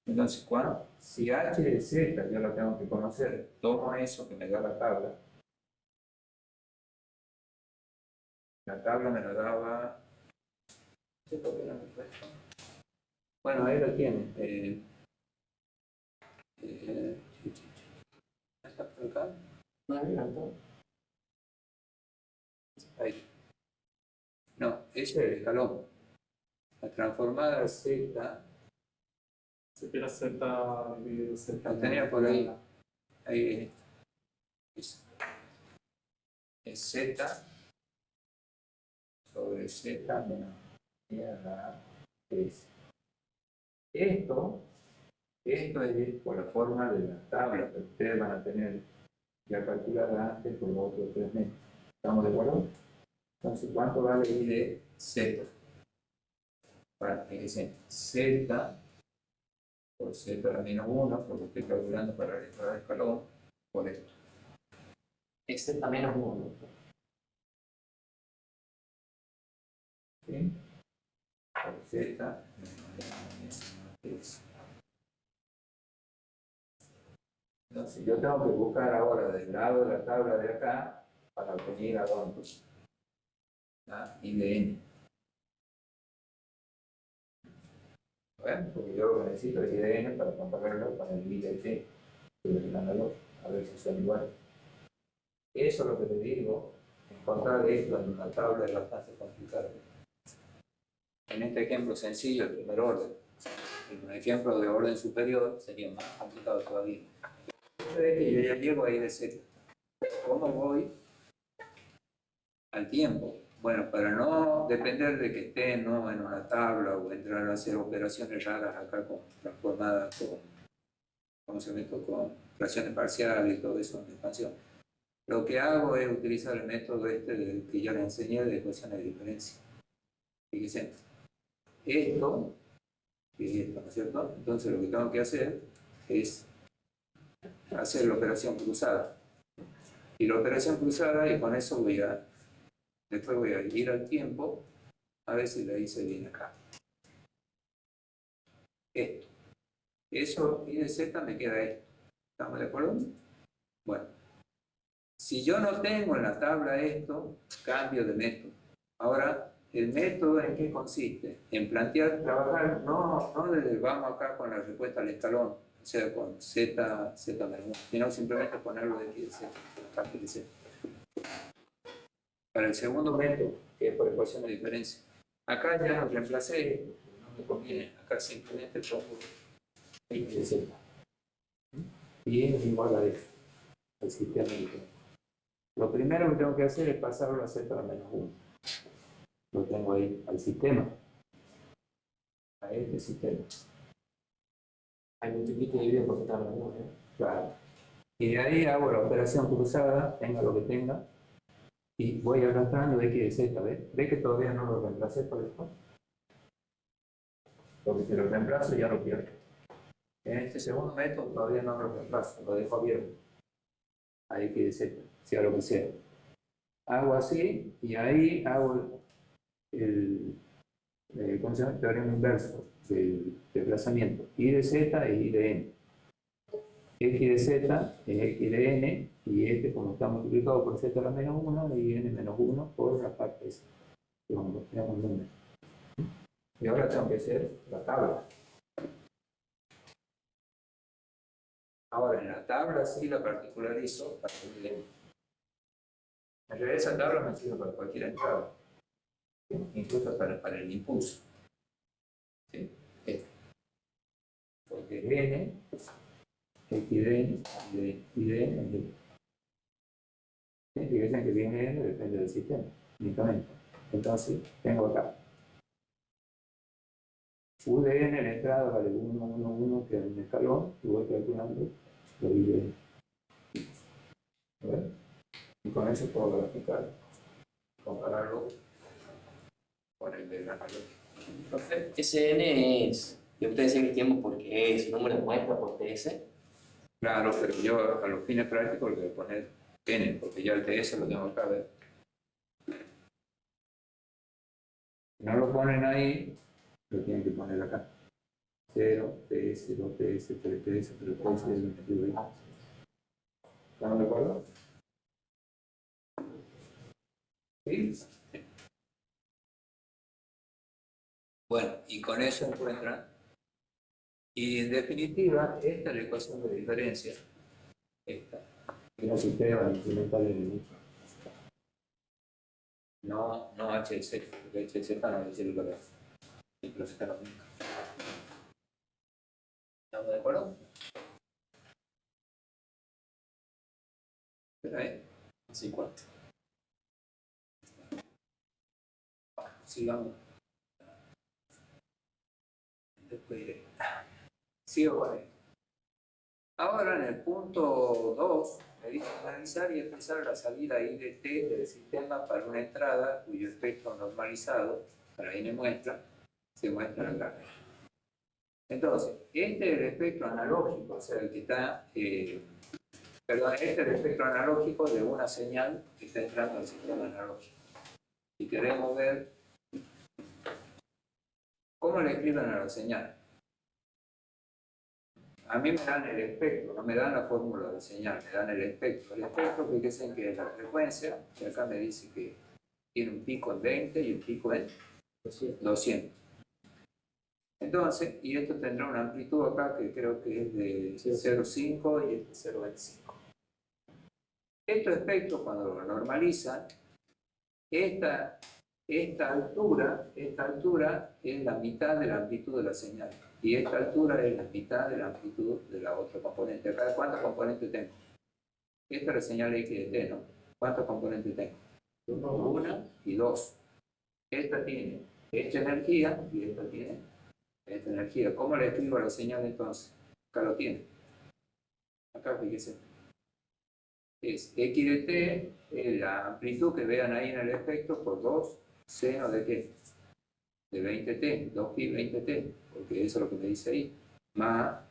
Entonces, si H de Z yo la tengo que conocer, tomo eso que me da la tabla. La tabla me la daba. Bueno, ahí lo tiene. ¿Está por acá? Ahí. No, ese es el escalón. La transformada Z. Sería Z dividido Z. La tenía por ahí. Ahí es Z sobre Z menos tierra S. Esto es por la forma de la tabla que ustedes van a tener ya calculada antes por los otros 3 metros. ¿Estamos de acuerdo? Entonces, ¿cuánto vale I de Z? Bueno, dicen Z por Z a la menos 1, porque estoy calculando para el escalón, por esto. Es Z menos 1. ¿Sí? Por Z menos. Entonces, yo tengo que buscar ahora del lado de la tabla de acá para venir a dónde. I de N. Bueno, porque yo lo que necesito es I de N para compararlo con el I de T, a ver si son iguales. Eso es lo que te digo, encontrar esto en una tabla es bastante complicado. En este ejemplo sencillo, el primer orden, en un ejemplo de orden superior sería más complicado todavía. Entonces, yo ya llego ahí de Z. ¿Cómo voy al tiempo? Bueno, para no depender de que esté ¿no? en una tabla o entrar a hacer operaciones raras acá con transformadas con, ¿cómo se meto? Con fracciones parciales y todo eso en expansión. Lo que hago es utilizar el método que ya les enseñé de ecuaciones de diferencia. Fíjense, esto, que es esto, ¿no es cierto? Entonces lo que tengo que hacer es hacer la operación cruzada. Y la operación cruzada, y con eso después voy a ir al tiempo, a ver si la hice bien acá. Esto. Eso, y de Z me queda esto. ¿Estamos de acuerdo? Bueno. Si yo no tengo en la tabla esto, cambio de método. Ahora, ¿el método en qué consiste? En plantear, trabajar, no vamos acá con la respuesta al escalón, o sea, con Z, Z menos 1, sino simplemente ponerlo de aquí de Z, acá de Z. Para el segundo método, que es por ecuación de diferencia, acá ya lo reemplacé, no me conviene, acá simplemente pongo X de Z. Y es igual a eso, el sistema diferente. Lo primero que tengo que hacer es pasarlo a Z a la menos 1. Lo tengo ahí, al sistema. A este sistema. Hay multiplica y divide por tabla, ¿no? Claro. Y de ahí hago la operación cruzada, tenga lo que tenga, y voy arrastrando X de Z, ¿ves? ¿Ves que todavía no lo reemplacé por esto? Porque si lo reemplazo ya lo pierdo. En este segundo método todavía no lo reemplazo, lo dejo abierto. A X de Z, sea lo que sea. Hago así, y ahí hago el ¿cómo se llama? Teorema inverso del desplazamiento. I de Z es I de N. X de Z es X de N, y este, como está multiplicado por Z a la menos 1, es N menos 1 por la parte esa. Tenemos un número. Y ahora tengo que hacer la tabla. Ahora, en la tabla sí la particularizo para el N. En realidad esa tabla me sirve para cualquier entrada, ¿sí? Incluso para el impulso. ¿Sí? Porque N, X de N, Y de N, es N. ¿Sí? Fíjense que viene N depende del sistema, únicamente. Entonces, tengo acá U de N, la entrada vale 1, 1, 1, que es un escalón, y voy calculando lo Y de N. ¿Ven? Y con eso puedo graficar, compararlo con el de la analogía. Profe, SN es, y ustedes dicen que tiempo porque es número de muestra por TS. Claro, pero yo a los fines prácticos le voy a poner N, porque ya el TS lo tengo acá, ¿ves? Si no lo ponen ahí, lo tienen que poner acá. 0, TS, 2 TS, 3 TS, 3 TS, el negativo ahí. ¿Estamos de acuerdo? ¿Sí? Bueno, y con eso encuentran. Y en definitiva, esta es la ecuación de diferencia. Esta. Mira si ustedes van a implementar el inicio. No HZ, porque HZ no es el valor. Siempre está lo mismo. ¿Estamos de acuerdo? Espera ahí. Sí, cuánto. Sigamos. Después sigo con esto. Ahora en el punto 2 me dice analizar y expresar la salida I de T del sistema para una entrada cuyo espectro normalizado para N muestra se muestra en el gráfico. Entonces, este es el espectro analógico, o sea, el que está, este es el espectro analógico de una señal que está entrando al sistema analógico. Y queremos ver cómo le escriben a la señal. A mí me dan el espectro, no me dan la fórmula de señal, me dan el espectro. El espectro, fíjense que es la frecuencia, que acá me dice que tiene un pico en 20 y un pico en 200. Entonces, y esto tendrá una amplitud acá que creo que es de 0,5 y este 0,25. Estos espectros, cuando lo normalizan, esta altura es la mitad de la amplitud de la señal. Y esta altura es la mitad de la amplitud de la otra componente. Acá, ¿cuántos componentes tengo? Esta es la señal X de T, ¿no? ¿Cuántos componentes tengo? 1 y 2. Esta tiene esta energía y esta tiene esta energía. ¿Cómo le escribo a la señal entonces? Acá lo tiene. Acá, fíjese. Es X de T, es la amplitud que vean ahí en el espectro por 2 seno de qué? De 20T, 2pi 20T, porque eso es lo que me dice ahí, más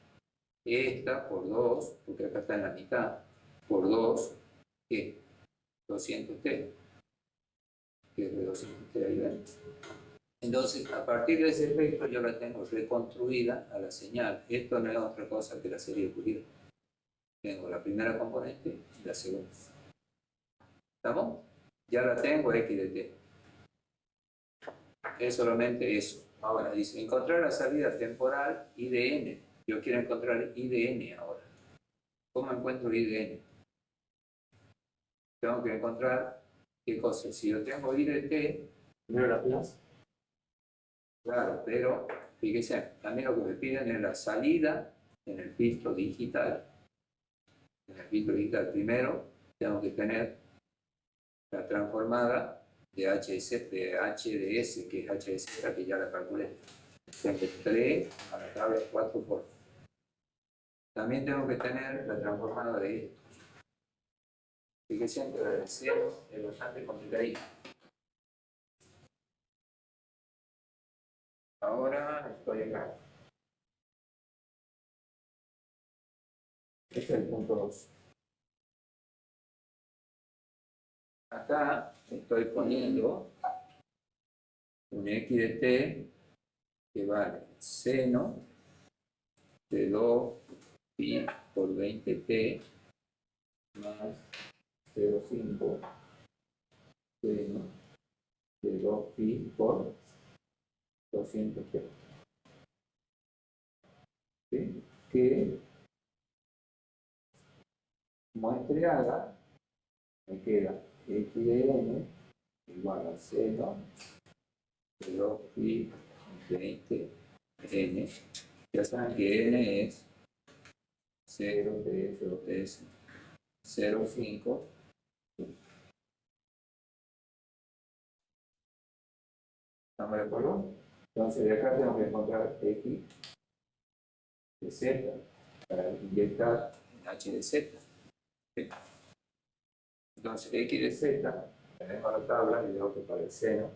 esta por 2, porque acá está en la mitad, por 2, ¿qué? 200T, que es de 200T ahí ven. Entonces, a partir de ese efecto yo la tengo reconstruida a la señal. Esto no es otra cosa que la serie de Fourier. Tengo la primera componente y la segunda. ¿Estamos? Ya la tengo X de T. Es solamente eso. Ahora dice, encontrar la salida temporal I de N. Yo quiero encontrar I de N ahora. ¿Cómo encuentro I de N? Tengo que encontrar, ¿qué cosa? Si yo tengo I de T, Primero la plaza. claro, pero fíjense, también lo que me piden es la salida en el filtro digital. En el filtro digital, primero tengo que tener la transformada de HDS, que es HDZ, que ya la calculé. De 3 a la tabla 4 por. También tengo que tener la transformada de esto. Fíjense que la del 0 es bastante complicadita. Ahora estoy acá. Este es el punto 2. Acá estoy poniendo un x de t que vale seno de 2pi por 20t más 0,5 seno de 2pi por 200t. ¿Sí? Que muestreada me queda x de n igual a seno de 2pi 20 n. Ya saben que n es 0, 3, 0, 3, 0, 5. ¿Estamos de acuerdo? Entonces de acá tengo que encontrar x de z para inyectar en h de z. ¿Sí? Entonces x de z, tenemos la tabla y veo que para el seno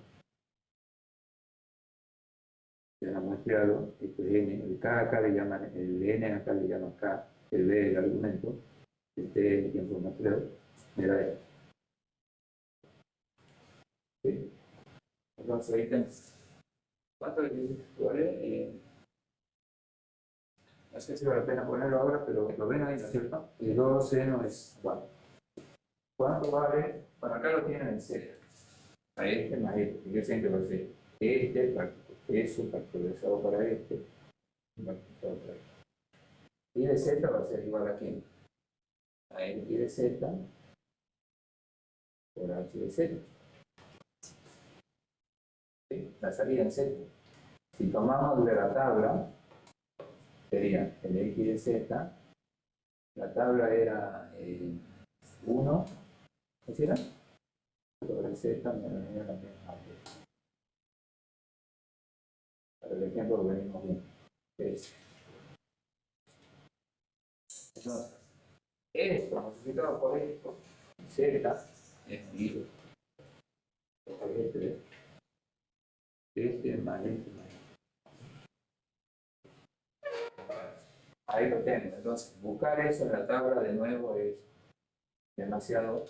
se ha muestreado este n, el k acá le llaman, el n acá le llaman k, el b el argumento, el t el tiempo muestreado, me da esto. ¿Sí? Entonces ahí tengo. ¿Cuánto vale? No sé si vale la pena ponerlo ahora, pero lo ven ahí, ¿no es cierto? El 2 seno es 4. ¿Cuánto vale? Bueno, acá lo tienen en Z. A este más este. Yo siempre voy a decir eso factorizado para este. Factorizado para este. Y de Z va a ser igual a quién? A X de Z por H de Z. ¿Sí? La salida en Z. Si tomamos de la tabla, sería el X de Z. La tabla era 1, ¿así era? Sobre Z menos la misma. Para el ejemplo lo venimos bien. Entonces, esto multiplicado por esto, Z es 1000. Este más este más. Ahí lo tengo. Entonces, buscar eso en la tabla de nuevo es demasiado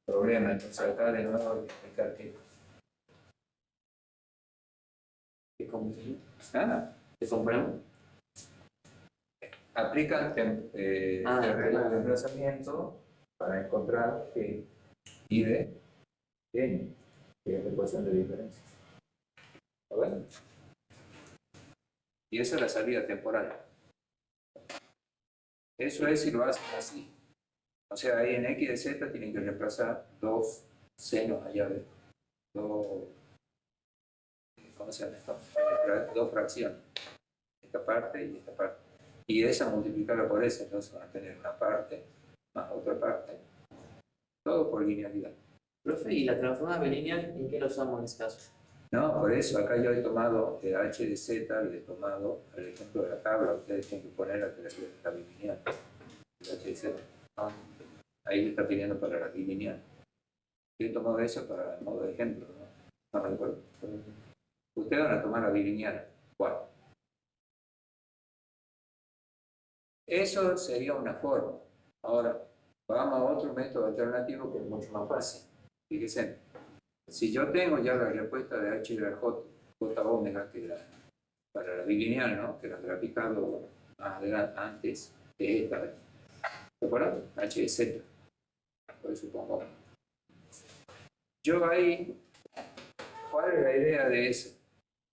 problema. Entonces, acá de nuevo hay que explicar ¿Qué compramos? ¿Ah? ¿Qué compramos? Aplican reglas de desplazamiento para encontrar que I de n, que es la ecuación de diferencia. ¿Está bien? Y esa es la salida temporal. Eso es si lo hacen así. O sea, ahí en x de z tienen que reemplazar dos senos allá de dos, ¿cómo se llama esto? Dos fracciones. Esta parte y esta parte. Y esa multiplicarla por esa, entonces van a tener una parte más otra parte. Todo por linealidad. Profe, ¿y la transformada bilineal en qué lo usamos en este caso? No, por eso acá yo he tomado h de z, le he tomado el ejemplo de la tabla, ustedes tienen que poner la bilineal. El h de z. Ahí está pidiendo para la bilineal. Yo he tomado eso para el modo de ejemplo, ¿no? ¿Estamos de acuerdo? Ustedes van a tomar la bilineal. ¿Cuál? Eso sería una forma. Ahora, vamos a otro método alternativo que es mucho más fácil. Fíjense, si yo tengo ya la respuesta de h de la j omega, que para la bilineal, ¿no? Que la he graficado más adelante, antes de esta vez. ¿De acuerdo? H de z. Por eso supongo. Yo ahí, ¿cuál es la idea de eso?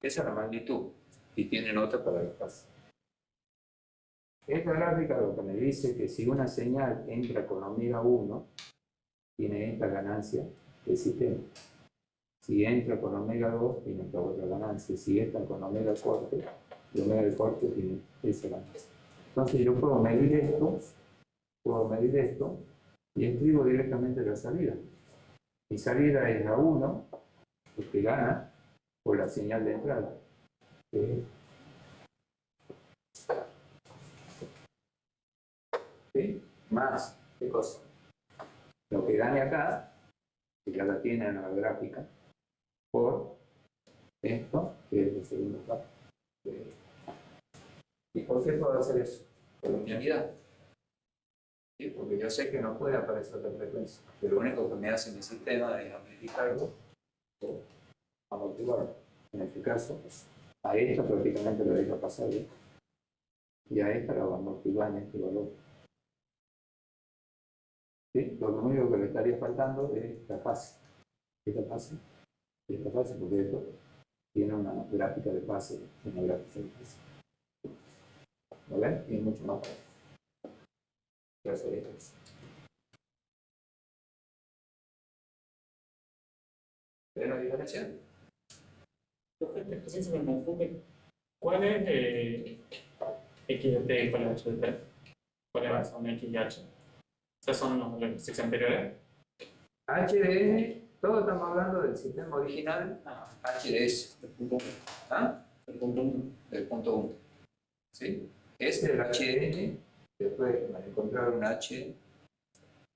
Esa es la magnitud. Y tienen otra para el caso. Esta gráfica lo que me dice que si una señal entra con omega 1, tiene esta ganancia del sistema. Si entra con omega 2, tiene esta otra ganancia. Si entra con omega 4, el omega 4 tiene esa ganancia. Entonces yo puedo medir esto y escribo directamente la salida. Mi salida es A1, porque gana por la señal de entrada. ¿Sí? Más, ¿qué cosa? Lo que gane acá, que ya la tienen en la gráfica, por esto, que es el segundo paso. ¿Y por qué puedo hacer eso? Por linealidad. ¿Sí? Porque yo sé que no puede aparecer otra frecuencia. Pero lo único que me hace mi sistema es amplificarlo o amortiguarlo. en este caso, a esta prácticamente lo deja pasar, ¿eh? Y a esta la va a amortiguar en este valor. ¿Sí? Lo único que le estaría faltando es la fase. Esta fase, porque esto tiene una gráfica de fase, una gráfica de fase. ¿Lo ven? Y es mucho más fácil. ¿Qué hacer esto? ¿Ven la diferencia? Entonces se me confunde. ¿Cuál es X de T y cuál es H de T? ¿Cuáles son X y H? ¿Esos son los ejercicios anteriores? HDN, todos estamos hablando del sistema original HDS. El punto 1. ¿Ah? El punto 1. Del punto 1. ¿Sí? Este es el HN, después van a encontrar un H,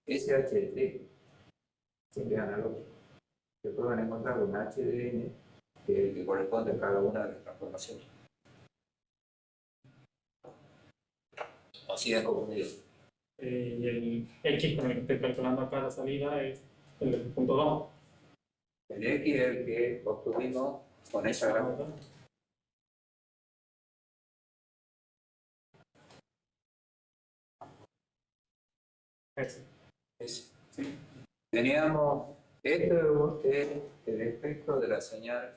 SHD, siempre analógico. Después van a encontrar un HDN, que es el que corresponde a cada una de las transformaciones. O si es confundido. Y el X con el que estoy calculando acá la salida es el del punto 2. El X es el que obtuvimos con esa gráfica. Ese. Sí. Teníamos, esto es el efecto de la señal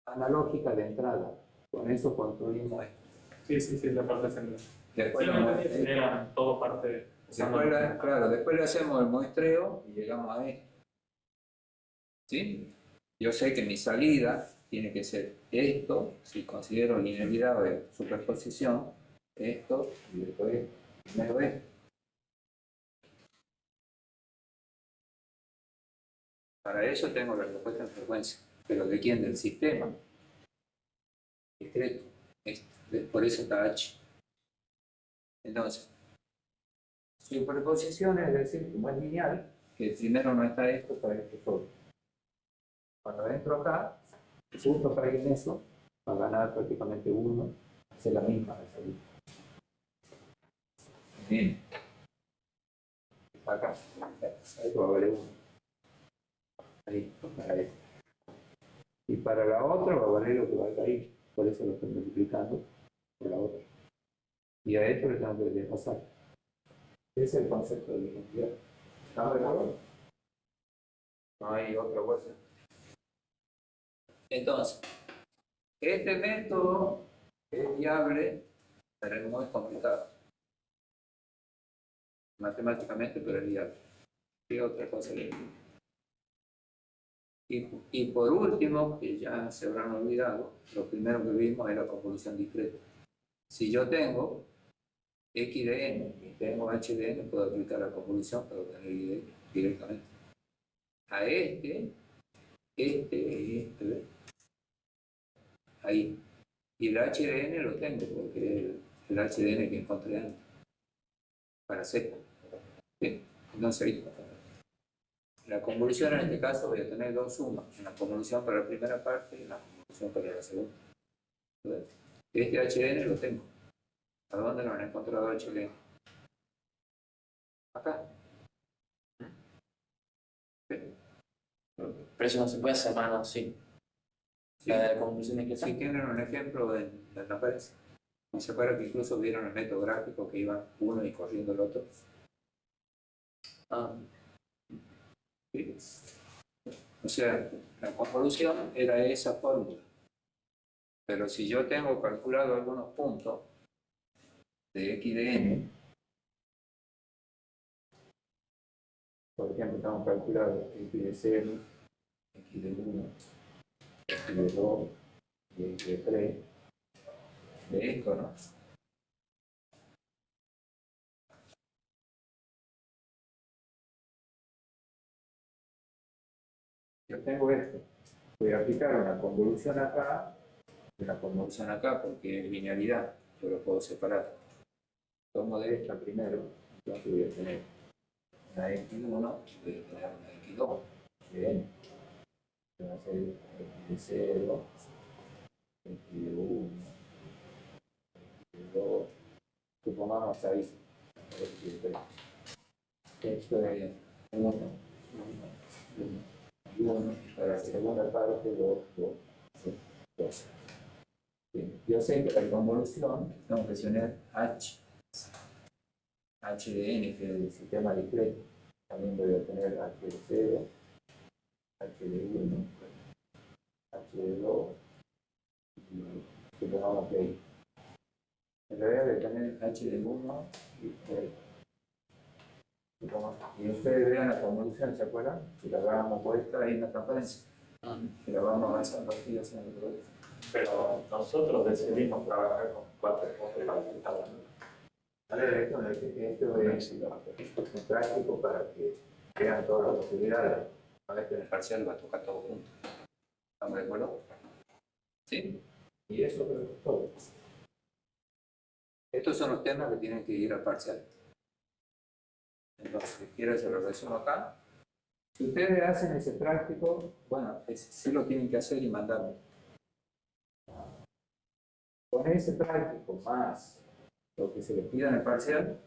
analógica de entrada. Con eso construimos esto. Sí, la parte central. Después, Era todo parte. después le hacemos el muestreo y llegamos a esto. ¿Sí? Yo sé que mi salida tiene que ser esto, si considero linealidad o superposición, esto y después primero esto. Para eso tengo la respuesta en frecuencia. ¿Pero de quién? Del sistema discreto. Por eso está H. Entonces, superposición es decir, como es lineal, que primero no está esto para esto solo. Cuando entro acá, justo para ir en eso, va a ganar prácticamente 1, hace la misma de salida. Bien. Acá, esto va a valer 1. Ahí, para esto. Y para la otra va a valer lo que valga ahí. Por eso lo estoy multiplicando por la otra. Y a esto le tengo que pasar. Ese es el concepto de identidad. ¿Estamos de acuerdo? No hay otra cosa. Entonces, este método es viable, pero es muy complicado. Matemáticamente, pero es viable. ¿Qué otra cosa le digo? Y por último, que ya se habrán olvidado, lo primero que vimos es la convolución discreta. Si yo tengo X de n y tengo H de n, puedo aplicar la convolución para obtener Y directamente. A este, ahí. Y el H de n lo tengo porque es el H de n que encontré antes. Para Z. ¿Sí? Entonces ahí. La convolución en este caso voy a tener dos sumas. Una convolución para la primera parte y una convolución para la segunda. Este H de n lo tengo. ¿A dónde lo han encontrado H de n? Acá. ¿Sí? Pero eso no se puede hacer mano, sí. Sí. La conclusión es que Si tienen un ejemplo en la conferencia, y se acuerdan que incluso vieron el método gráfico que iba uno y corriendo el otro. ¿Sí? O sea, la convolución era esa fórmula. Pero si yo tengo calculado algunos puntos de X de n, por ejemplo, tengo calculado X de 0, X de 1, X de 2 y X de 3, de esto, ¿no? Yo tengo esto. Voy a aplicar una convolución acá y una convolución acá porque es linealidad. Yo lo puedo separar. Tomo de esta primero. Entonces voy a tener una X1 y voy a tener una X2 de n. Va a ser X de 0, X de 1, X de 2. Supongamos ahí X de 3. Esto es 1, 1, 1. 1, para la segunda parte 2, 2, 2. Bien. Yo sé que la convolución tengo que tener H de n, que es el sistema discreto. También voy a tener H de 0, H de 1, H de 2, y lo vamos a ver. En realidad voy a tener H de 1 y 0. Y ustedes vean la convolución, ¿se acuerdan? Si la dábamos vuelta ahí en la transparencia. Si la vamos avanzando aquí haciendo el problema. Pero nosotros decidimos trabajar con 4 cosas cada uno. Esto es un práctico para que vean todas las posibilidades. A ver, en el parcial va a tocar todo junto. ¿Estamos de acuerdo? ¿Sí? Y eso creo que es todo. Estos son los temas que tienen que ir al parcial. Entonces, si quieres, se lo resumo acá. Si ustedes hacen ese práctico, bueno, sí lo tienen que hacer y mandarlo. Con ese práctico más lo que se les pida en el parcial,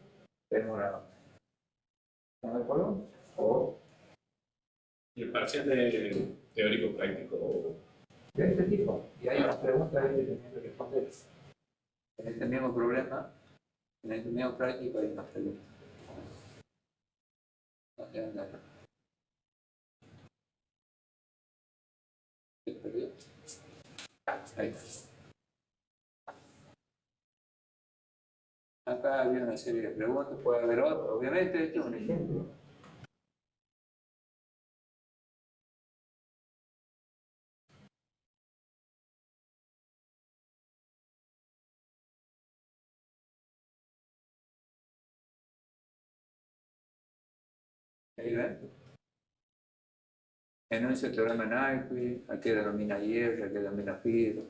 tenemos la nota. ¿Están de acuerdo? O Y el parcial de teórico práctico. de este tipo. Y hay unas preguntas ahí que tienen que responder. En este mismo problema, en este mismo práctico hay unas preguntas. ¿Se perdió? Ahí está. Acá había una serie de preguntas, puede haber otras. Obviamente, este es un ejemplo. Ahí ven. Enuncia el teorema Nyquist, a qué denomina hierro, a qué denomina fibra,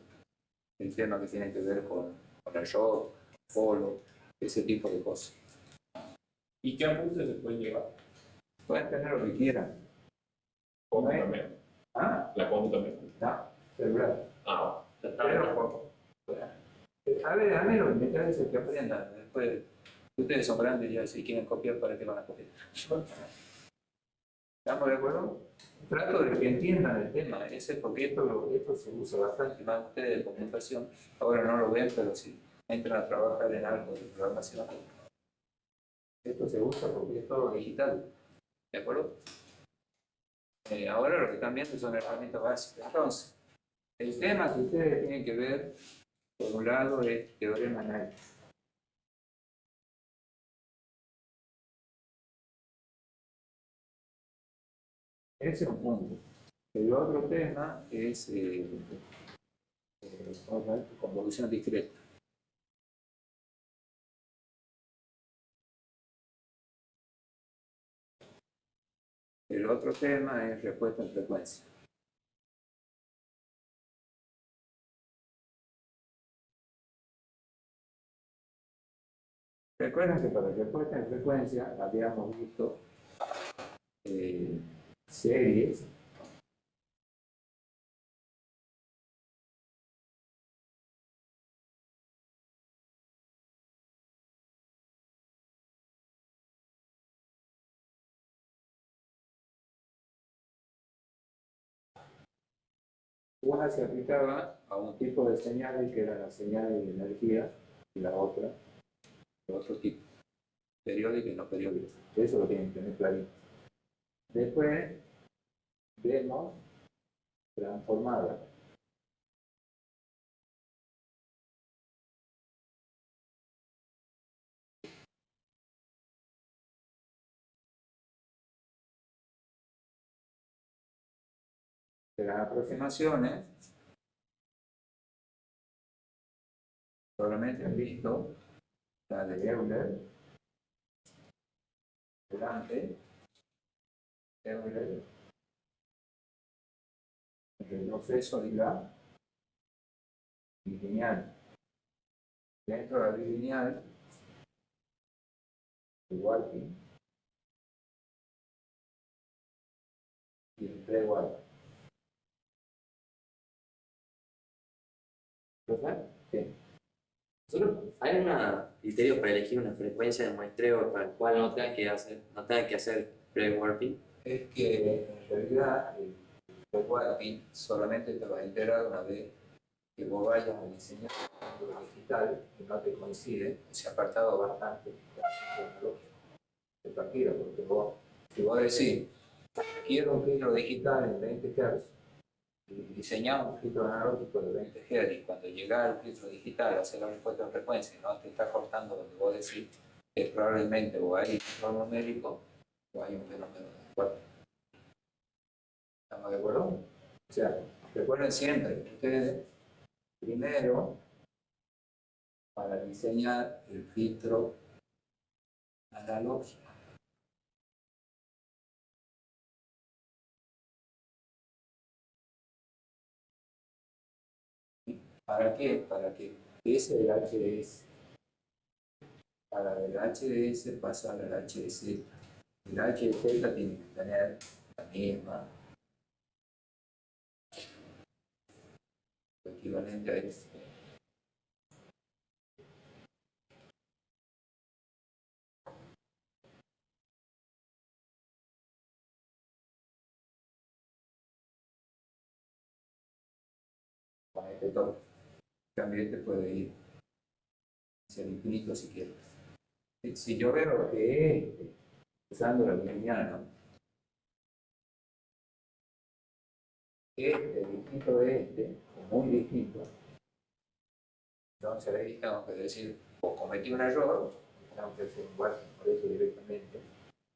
el tema que tiene que ver con el rock, polo, ese tipo de cosas. ¿Y qué apuntes se pueden llevar? Pueden tener lo que quieran. ¿Cómo también? ¿Ah? La compu también. No, celular. Ah, Pero, a ver, a mí lo que me interesa es que aprendan. Después, ustedes son grandes ya, si quieren copiar, ¿para qué van a copiar? ¿Estamos de acuerdo? Trato de que entiendan el tema ese, porque esto se usa bastante más ustedes de comunicación. Ahora no lo ven, pero si entran a trabajar en algo de programación, esto se usa porque es todo digital. ¿De acuerdo? Ahora lo que están viendo son herramientas básicas. Entonces, el tema que ustedes tienen que ver, por un lado, es teorema Nyquist. Ese es un punto. El otro tema es convolución discreta. El otro tema es respuesta en frecuencia. Recuerden que para respuesta en frecuencia habíamos visto series una se aplicaba a un tipo de señales que eran las señales de energía y la otra de otro tipo, periódica y no periódica. Eso lo tienen que tener clarito. Después vemos transformada. De las aproximaciones, probablemente han visto la de Euler, delante, Euler, el proceso y la bilineal. Dentro de la bilineal, igual que y el pre-igual. ¿Verdad? Sí. Hay un criterio para elegir una frecuencia de muestreo para el cual no tenga que hacer pre-warping. Es que en realidad Warping solamente te va a enterar una vez que vos vayas a diseñar un filtro digital y no te coincide, se ha apartado bastante de partida, porque vos, si vos decís, quiero un filtro digital en 20 Hz, y diseñamos un filtro analógico de 20 Hz, y cuando llega al filtro digital, hacer la respuesta de frecuencia y no te está cortando donde vos decís, es probablemente o hay un error numérico o hay un fenómeno de cuarto. ¿Estamos de acuerdo? O sea, recuerden siempre, ustedes primero, para diseñar el filtro analógico, ¿para qué? Para que ese del HDS, para el HDS pasar al HDZ. El HDZ tiene que tener la misma, lo equivalente a ese. Con este todo. En cambio, este puede ir hacia el infinito si quieres. Si yo veo que este, usando la lineal, ¿no? Este distinto de este, es muy distinto. Entonces ahí tengo que decir, o cometí un error, tengo que hacer un warping, por eso directamente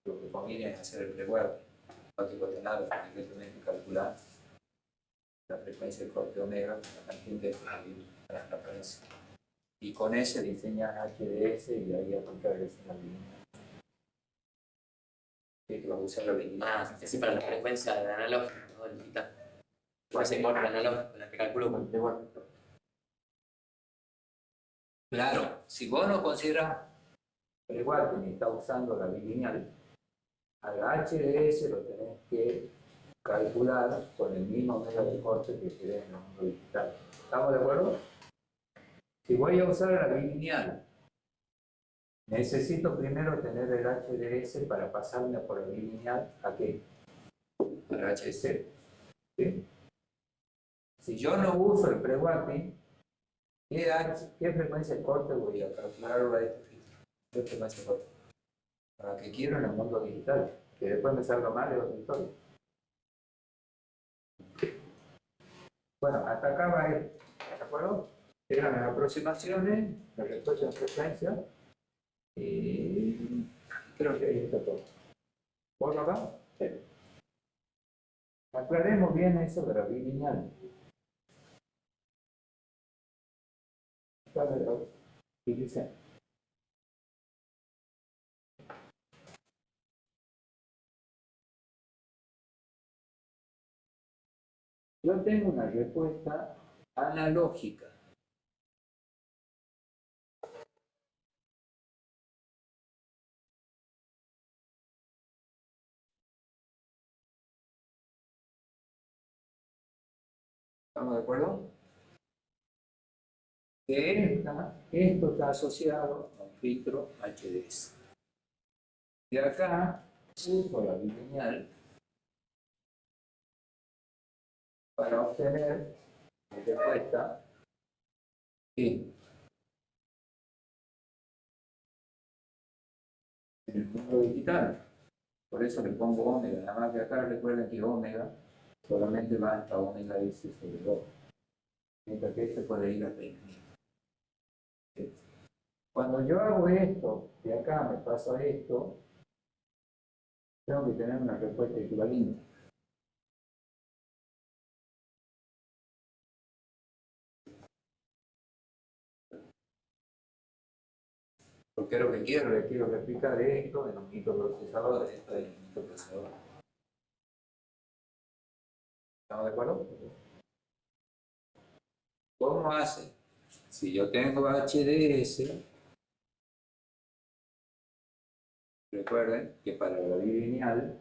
lo que conviene es hacer el pre-warping. No tengo que nada, directamente calcular la frecuencia del corte omega, la tangente de la referencia. Y con ese diseñas HDS y ahí aplicar la línea. Y que vamos a usar la línea. Ah, es para la frecuencia de analógico, ¿no? El digital. Por ese corte analógico, la que calculo con el pre-warping. Claro, si vos no consideras pre-warping y estás usando la bilineal, al HDS lo tenés que calcular con el mismo medio de corte que querés en el mundo digital. ¿Estamos de acuerdo? Si voy a usar la bilineal, necesito primero tener el HDS para pasarme por la bilineal ¿a qué? Al HC. ¿Sí? Si yo no uso el pre-warping, ¿qué frecuencia de corte voy a calcular ahora este filtro? ¿Qué frecuencia de corte? Para que quiero en el mundo digital, que después me salga mal de otra historia. Bueno, hasta acá va esto, ¿de acuerdo? Eran las aproximaciones, la respuesta en frecuencia, y creo que ahí está todo. ¿Por acá? Sí. Aclaremos bien eso de la bilineal. Y dice, yo tengo una respuesta analógica. ¿Estamos de acuerdo? Que esto está asociado a un filtro HDS. Y acá uso la bilineal para obtener la respuesta en el mundo digital. Por eso le pongo omega. Nada más que acá recuerden que omega solamente va hasta omega S sobre 2. Mientras que este puede ir hasta infinito. Cuando yo hago esto, de acá me paso a esto, tengo que tener una respuesta equivalente. Porque es lo que quiero, le quiero replicar esto en un microprocesador, esto en un microprocesador. ¿Estamos de acuerdo? ¿Cómo hace? Si yo tengo HDS, recuerden que para la bilineal,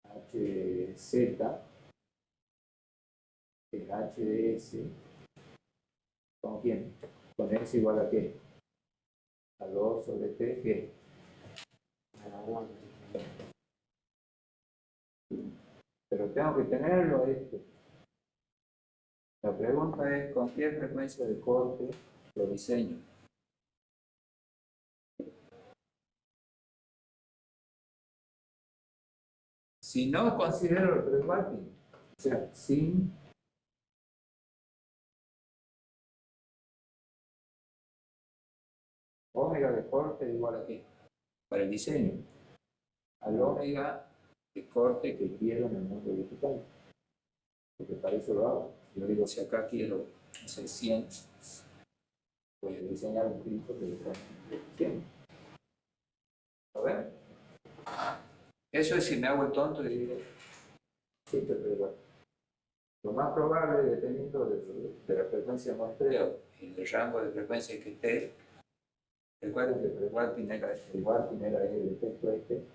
HZ es HDS, ¿con quién? Con S igual a qué? A 2 sobre T, ¿qué? pero tengo que tenerlo esto. La pregunta es, ¿con qué frecuencia de corte lo diseño? Si no considero el pre-warping, o sea, sin omega de corte igual a qué? Para el diseño, al omega de corte que quiero en el mundo digital. Porque para eso lo hago. Yo digo, si acá quiero, no sé, 100, voy a diseñar un filtro que le ponga 100. ¿Lo ven? Eso es si me hago el tonto y digo, sí, pero igual. Lo más probable, dependiendo de la frecuencia de muestreo y del rango de frecuencia que esté, recuerden que el warping era el efecto este,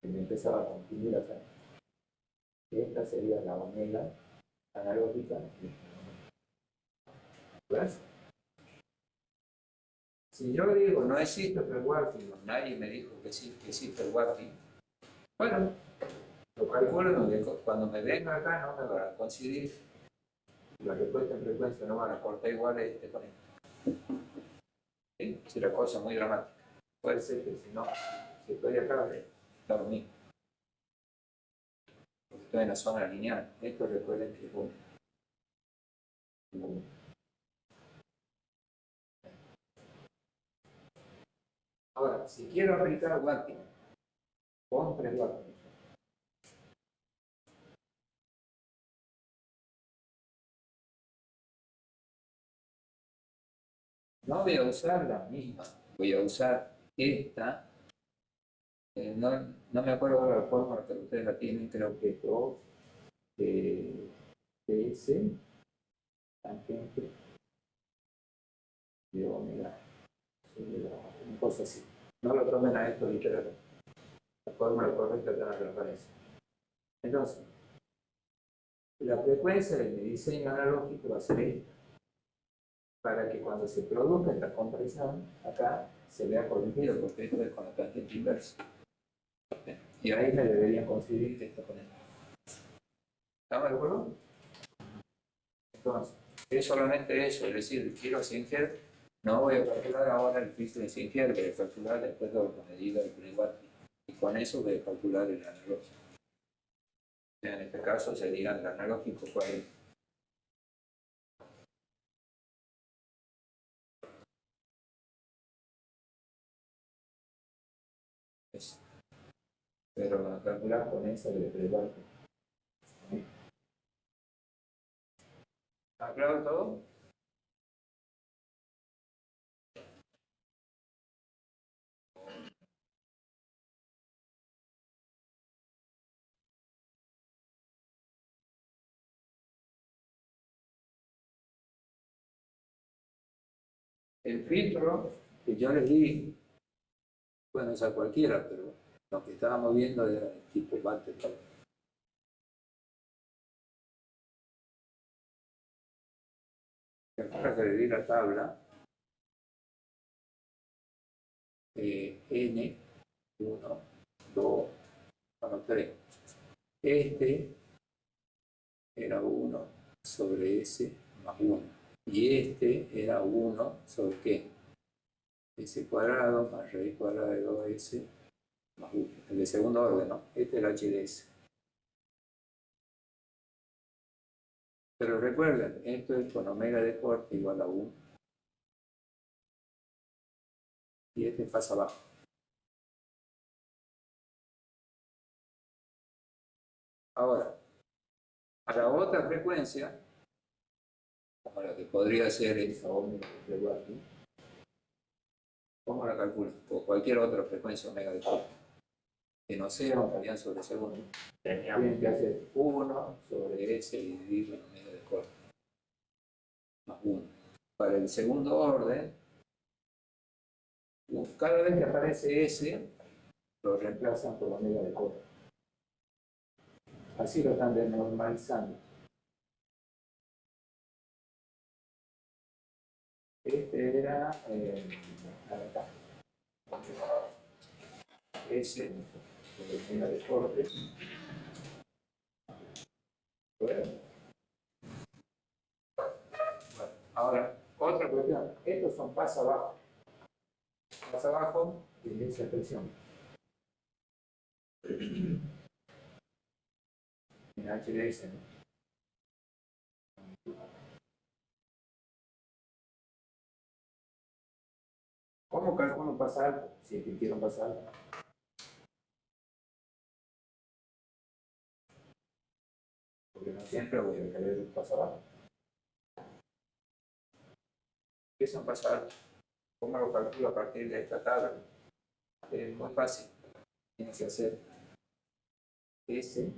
que me empezaba a confundir acá. Esta sería la omega analógica. ¿Ves? Si yo digo no existe el warping, nadie me dijo que sí que existe el warping, bueno, lo calculo que cuando me venga acá no me van a coincidir. La respuesta en frecuencia no van a cortar igual con esto. ¿Sí? Es una cosa muy dramática. Puede ser que si no, si estoy acá, está lo mismo. Porque estoy en la zona lineal. Esto recuerden que es uno. Ahora, si quiero aplicar warping, con pre-warping, no voy a usar la misma, voy a usar esta. No me acuerdo ahora la fórmula, pero ustedes la tienen, creo que es 2 S tangente de omega, una cosa así. No lo tomen a esto literal. La fórmula correcta está en la transparencia. Entonces, la frecuencia de mi diseño analógico va a ser esta, para que cuando se produzca esta compresión, acá se vea corregido, porque esto es con la tangente inversa. Y ahí me deberían conseguir esto con esto. ¿Estamos de acuerdo? Entonces, es solamente eso, es decir, quiero Singer, no voy a calcular ahora el filtro de Singer, voy a calcular después de la medida del pre-warping. Y con eso voy a calcular el analógico. En este caso sería el analógico 40. Pero calcular con esa de pre-warping. ¿Está claro todo? El filtro que yo les di, pueden usar cualquiera, pero lo que estábamos viendo era el tipo Bartel. Para que le di la tabla, N, 1, 2, 3. Este era 1 sobre S más 1. Y este era 1 sobre ¿qué? S cuadrado más raíz cuadrada de 2S más 1. El de segundo orden, ¿no? Este es el HDS. Pero recuerden, esto es con omega de corte igual a 1. Y este pasa abajo. Ahora, a la otra frecuencia, como la que podría ser esa omega de Warping, ¿cómo la calculo? O cualquier otra frecuencia omega de corte, que no sea un radian sobre segundo. Tienen que hacer 1 sobre S y dividirlo en omega de corte, más 1. Para el segundo orden, cada vez que aparece S, lo reemplazan por omega de corte. Así lo están desnormalizando. Este era acá. S línea de corte. Bueno, ahora, otra cuestión. Estos son paso abajo. Paso abajo de esa expresión. En HDS, ¿no? ¿Cómo calculo pasa alto? Si es que quiero pasar alto. Porque no siempre voy a querer un paso abajo. ¿Qué es un paso alto? ¿Cómo lo calculo a partir de esta tabla? Es muy fácil. Tienes que hacer S.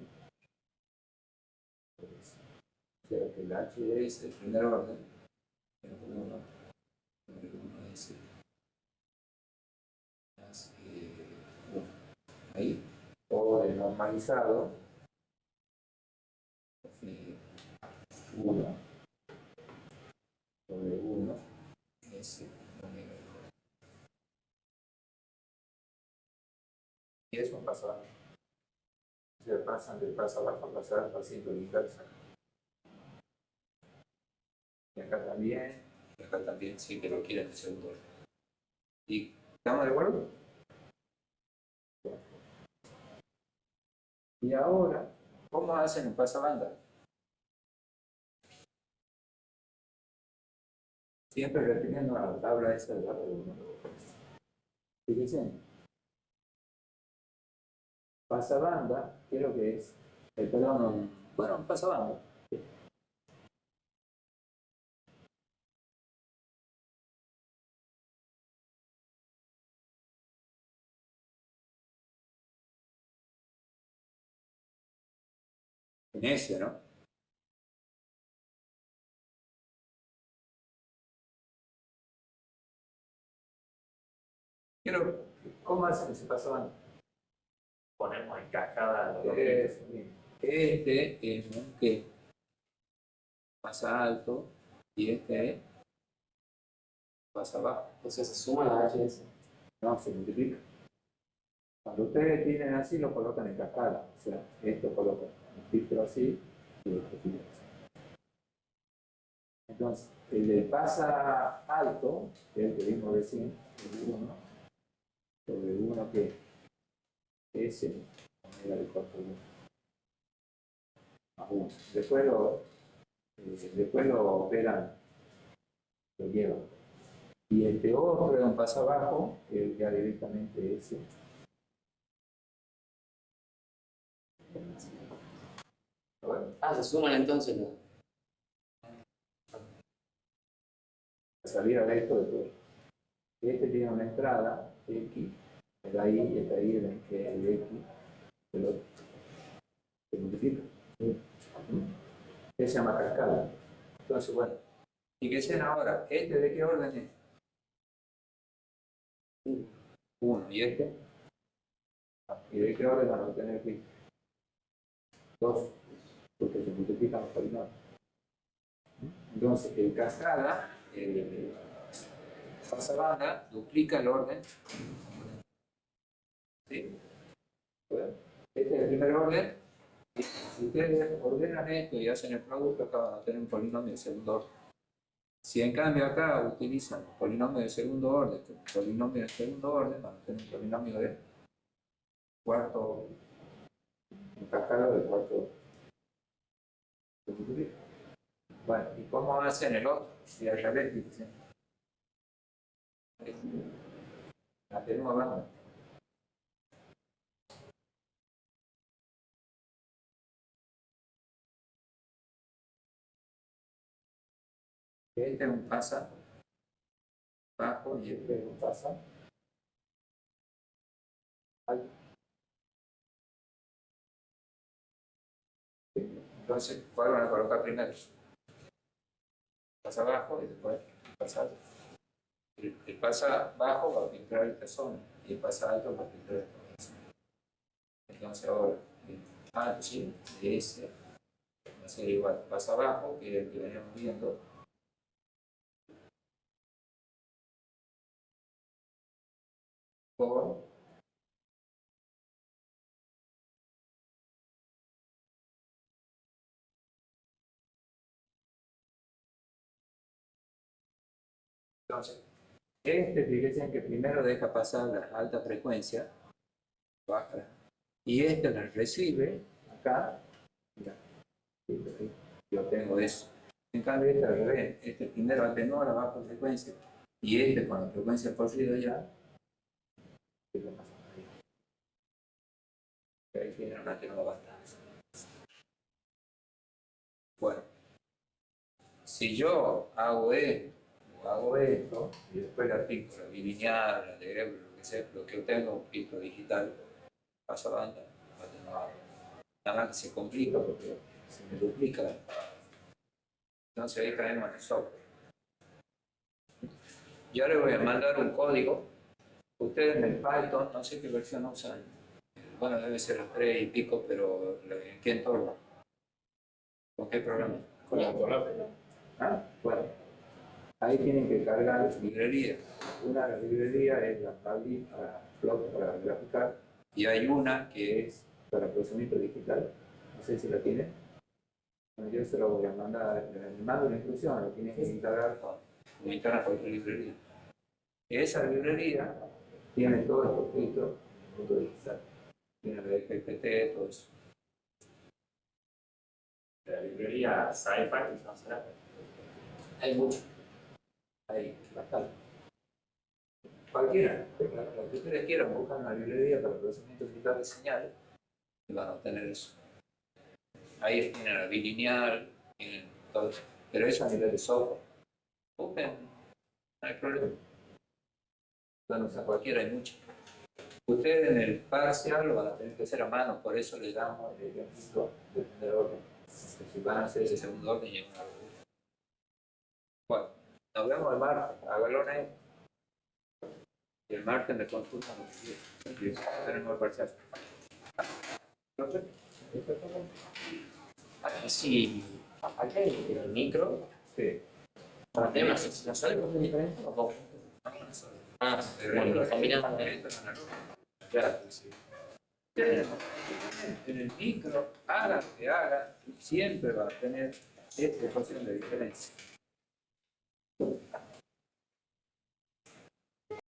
O sea que el H de S, el primer orden, es 1, número 1 S, más 1. Ahí, orden normalizado, F1 sobre 1, S, omega. Y eso pasa. Se pasan del paso abajo a pasar haciendo el inverso. Y acá también, sí que lo quieren el segundo orden. ¿Y estamos de acuerdo? Y ahora, ¿cómo hacen el pasabanda? Siempre refiriendo a la tabla esa de la 1. Fíjense. Pasabanda, ¿qué es lo que es? El perdón, bueno, pasabanda. En ese, ¿no? ¿Cómo hacen ese pasabanda? Ponemos en cascada los dos. Este es un que pasa alto y este es pasa abajo. Entonces se suma la HS. No, se multiplica. Cuando ustedes tienen así, lo colocan en cascada. O sea, esto coloca un filtro así y este filtro así. Entonces, el de pasa alto, que es el que vimos recién, el 1, sobre 1 que es el omega de 4 más 1. Después lo operan, lo llevan. Y el peor de un paso abajo, que ya directamente es Se suman entonces los. la salida de esto después. Este tiene una entrada, X, el ahí y el ahí, el X, el otro. Se multiplica. Se llama cascada. Entonces, bueno. Y que sean ahora, ¿este de qué orden es? 1. ¿Y este? ¿Y de qué orden van a obtener aquí? 2. Porque se multiplican los polinomios. Entonces, el cascada, pasabanda, duplica el orden. ¿Sí? Bueno, este es el primer orden. Si ustedes ordenan esto y hacen el producto, acá van a tener un polinomio de segundo orden. Si en cambio acá utilizan polinomio de segundo orden, van a tener un polinomio de cuarto orden. Un cascada de cuarto orden. Bueno, ¿y cómo hacen el otro? Y al revés, dicen. Atenúa banda. Este es un pasa bajo y este es un pasa alto. Entonces, ¿cuál van a colocar primero? Pasa bajo y después pasa alto. El pasa bajo va a filtrar esta zona y el pasa alto va a filtrar esta zona. Entonces ahora, el H de S va a ser igual pasa abajo, que es el que veníamos viendo, por Entonces, fíjense que primero deja pasar las altas frecuencias, bajas, y las recibe acá. Mira, yo tengo eso. En cambio, al revés. Primero atenúa la baja frecuencia, y con la frecuencia por ruido ya. Ahí tiene una atenúa bastante. Bueno, si yo hago esto, y después le aplico la bilineal, la de Ebro, lo que sea, lo que yo tengo un filtro digital, paso banda, atenuado. Nada más que se complica porque se me duplica. Entonces ahí caemos en el software. Yo le voy a mandar un código. Ustedes en el Python, no sé qué versión usan. Bueno, debe ser el 3 y pico, pero ¿en qué entorno? ¿Con qué programa? Con la automática. Ah, bueno. Ahí tienen que cargar librerías. Una de las librerías es la Pali para plot, para graficar. Y hay una que es para procesamiento digital. No sé si la tienen. Bueno, yo se lo voy a mandar. Le mando una instrucción, lo tienen que instalar como instalar cualquier librería. Esa librería tiene todos estos filtros en punto digital. Tiene el GPT, todo eso. La librería Sci-Fi, no será. Hay mucho. Ahí, bastante. Cualquiera, lo que ustedes quieran, buscan una librería para el procesamiento digital de señales y van a obtener eso. Ahí tienen la bilineal, tienen todo eso. Pero eso a nivel de software. Busquen, no hay problema. Van a usar cualquiera, hay mucho. Ustedes en el parcial lo van a tener que hacer a mano, por eso le damos el ejemplo de primer orden. Si van a hacer ese segundo orden, ya no lo buscan. Bueno, nos vemos el martes, hágalo en él. Y el martes me consultan lo que quieran. Tenemos el parcial. ¿Profe? Sí, acá en el micro, Sí. para tener una sensación diferente o no. Ah, bueno, lo combinamos. Claro, sí. En el micro, haga lo que haga, siempre va a tener esta ecuación de diferencia.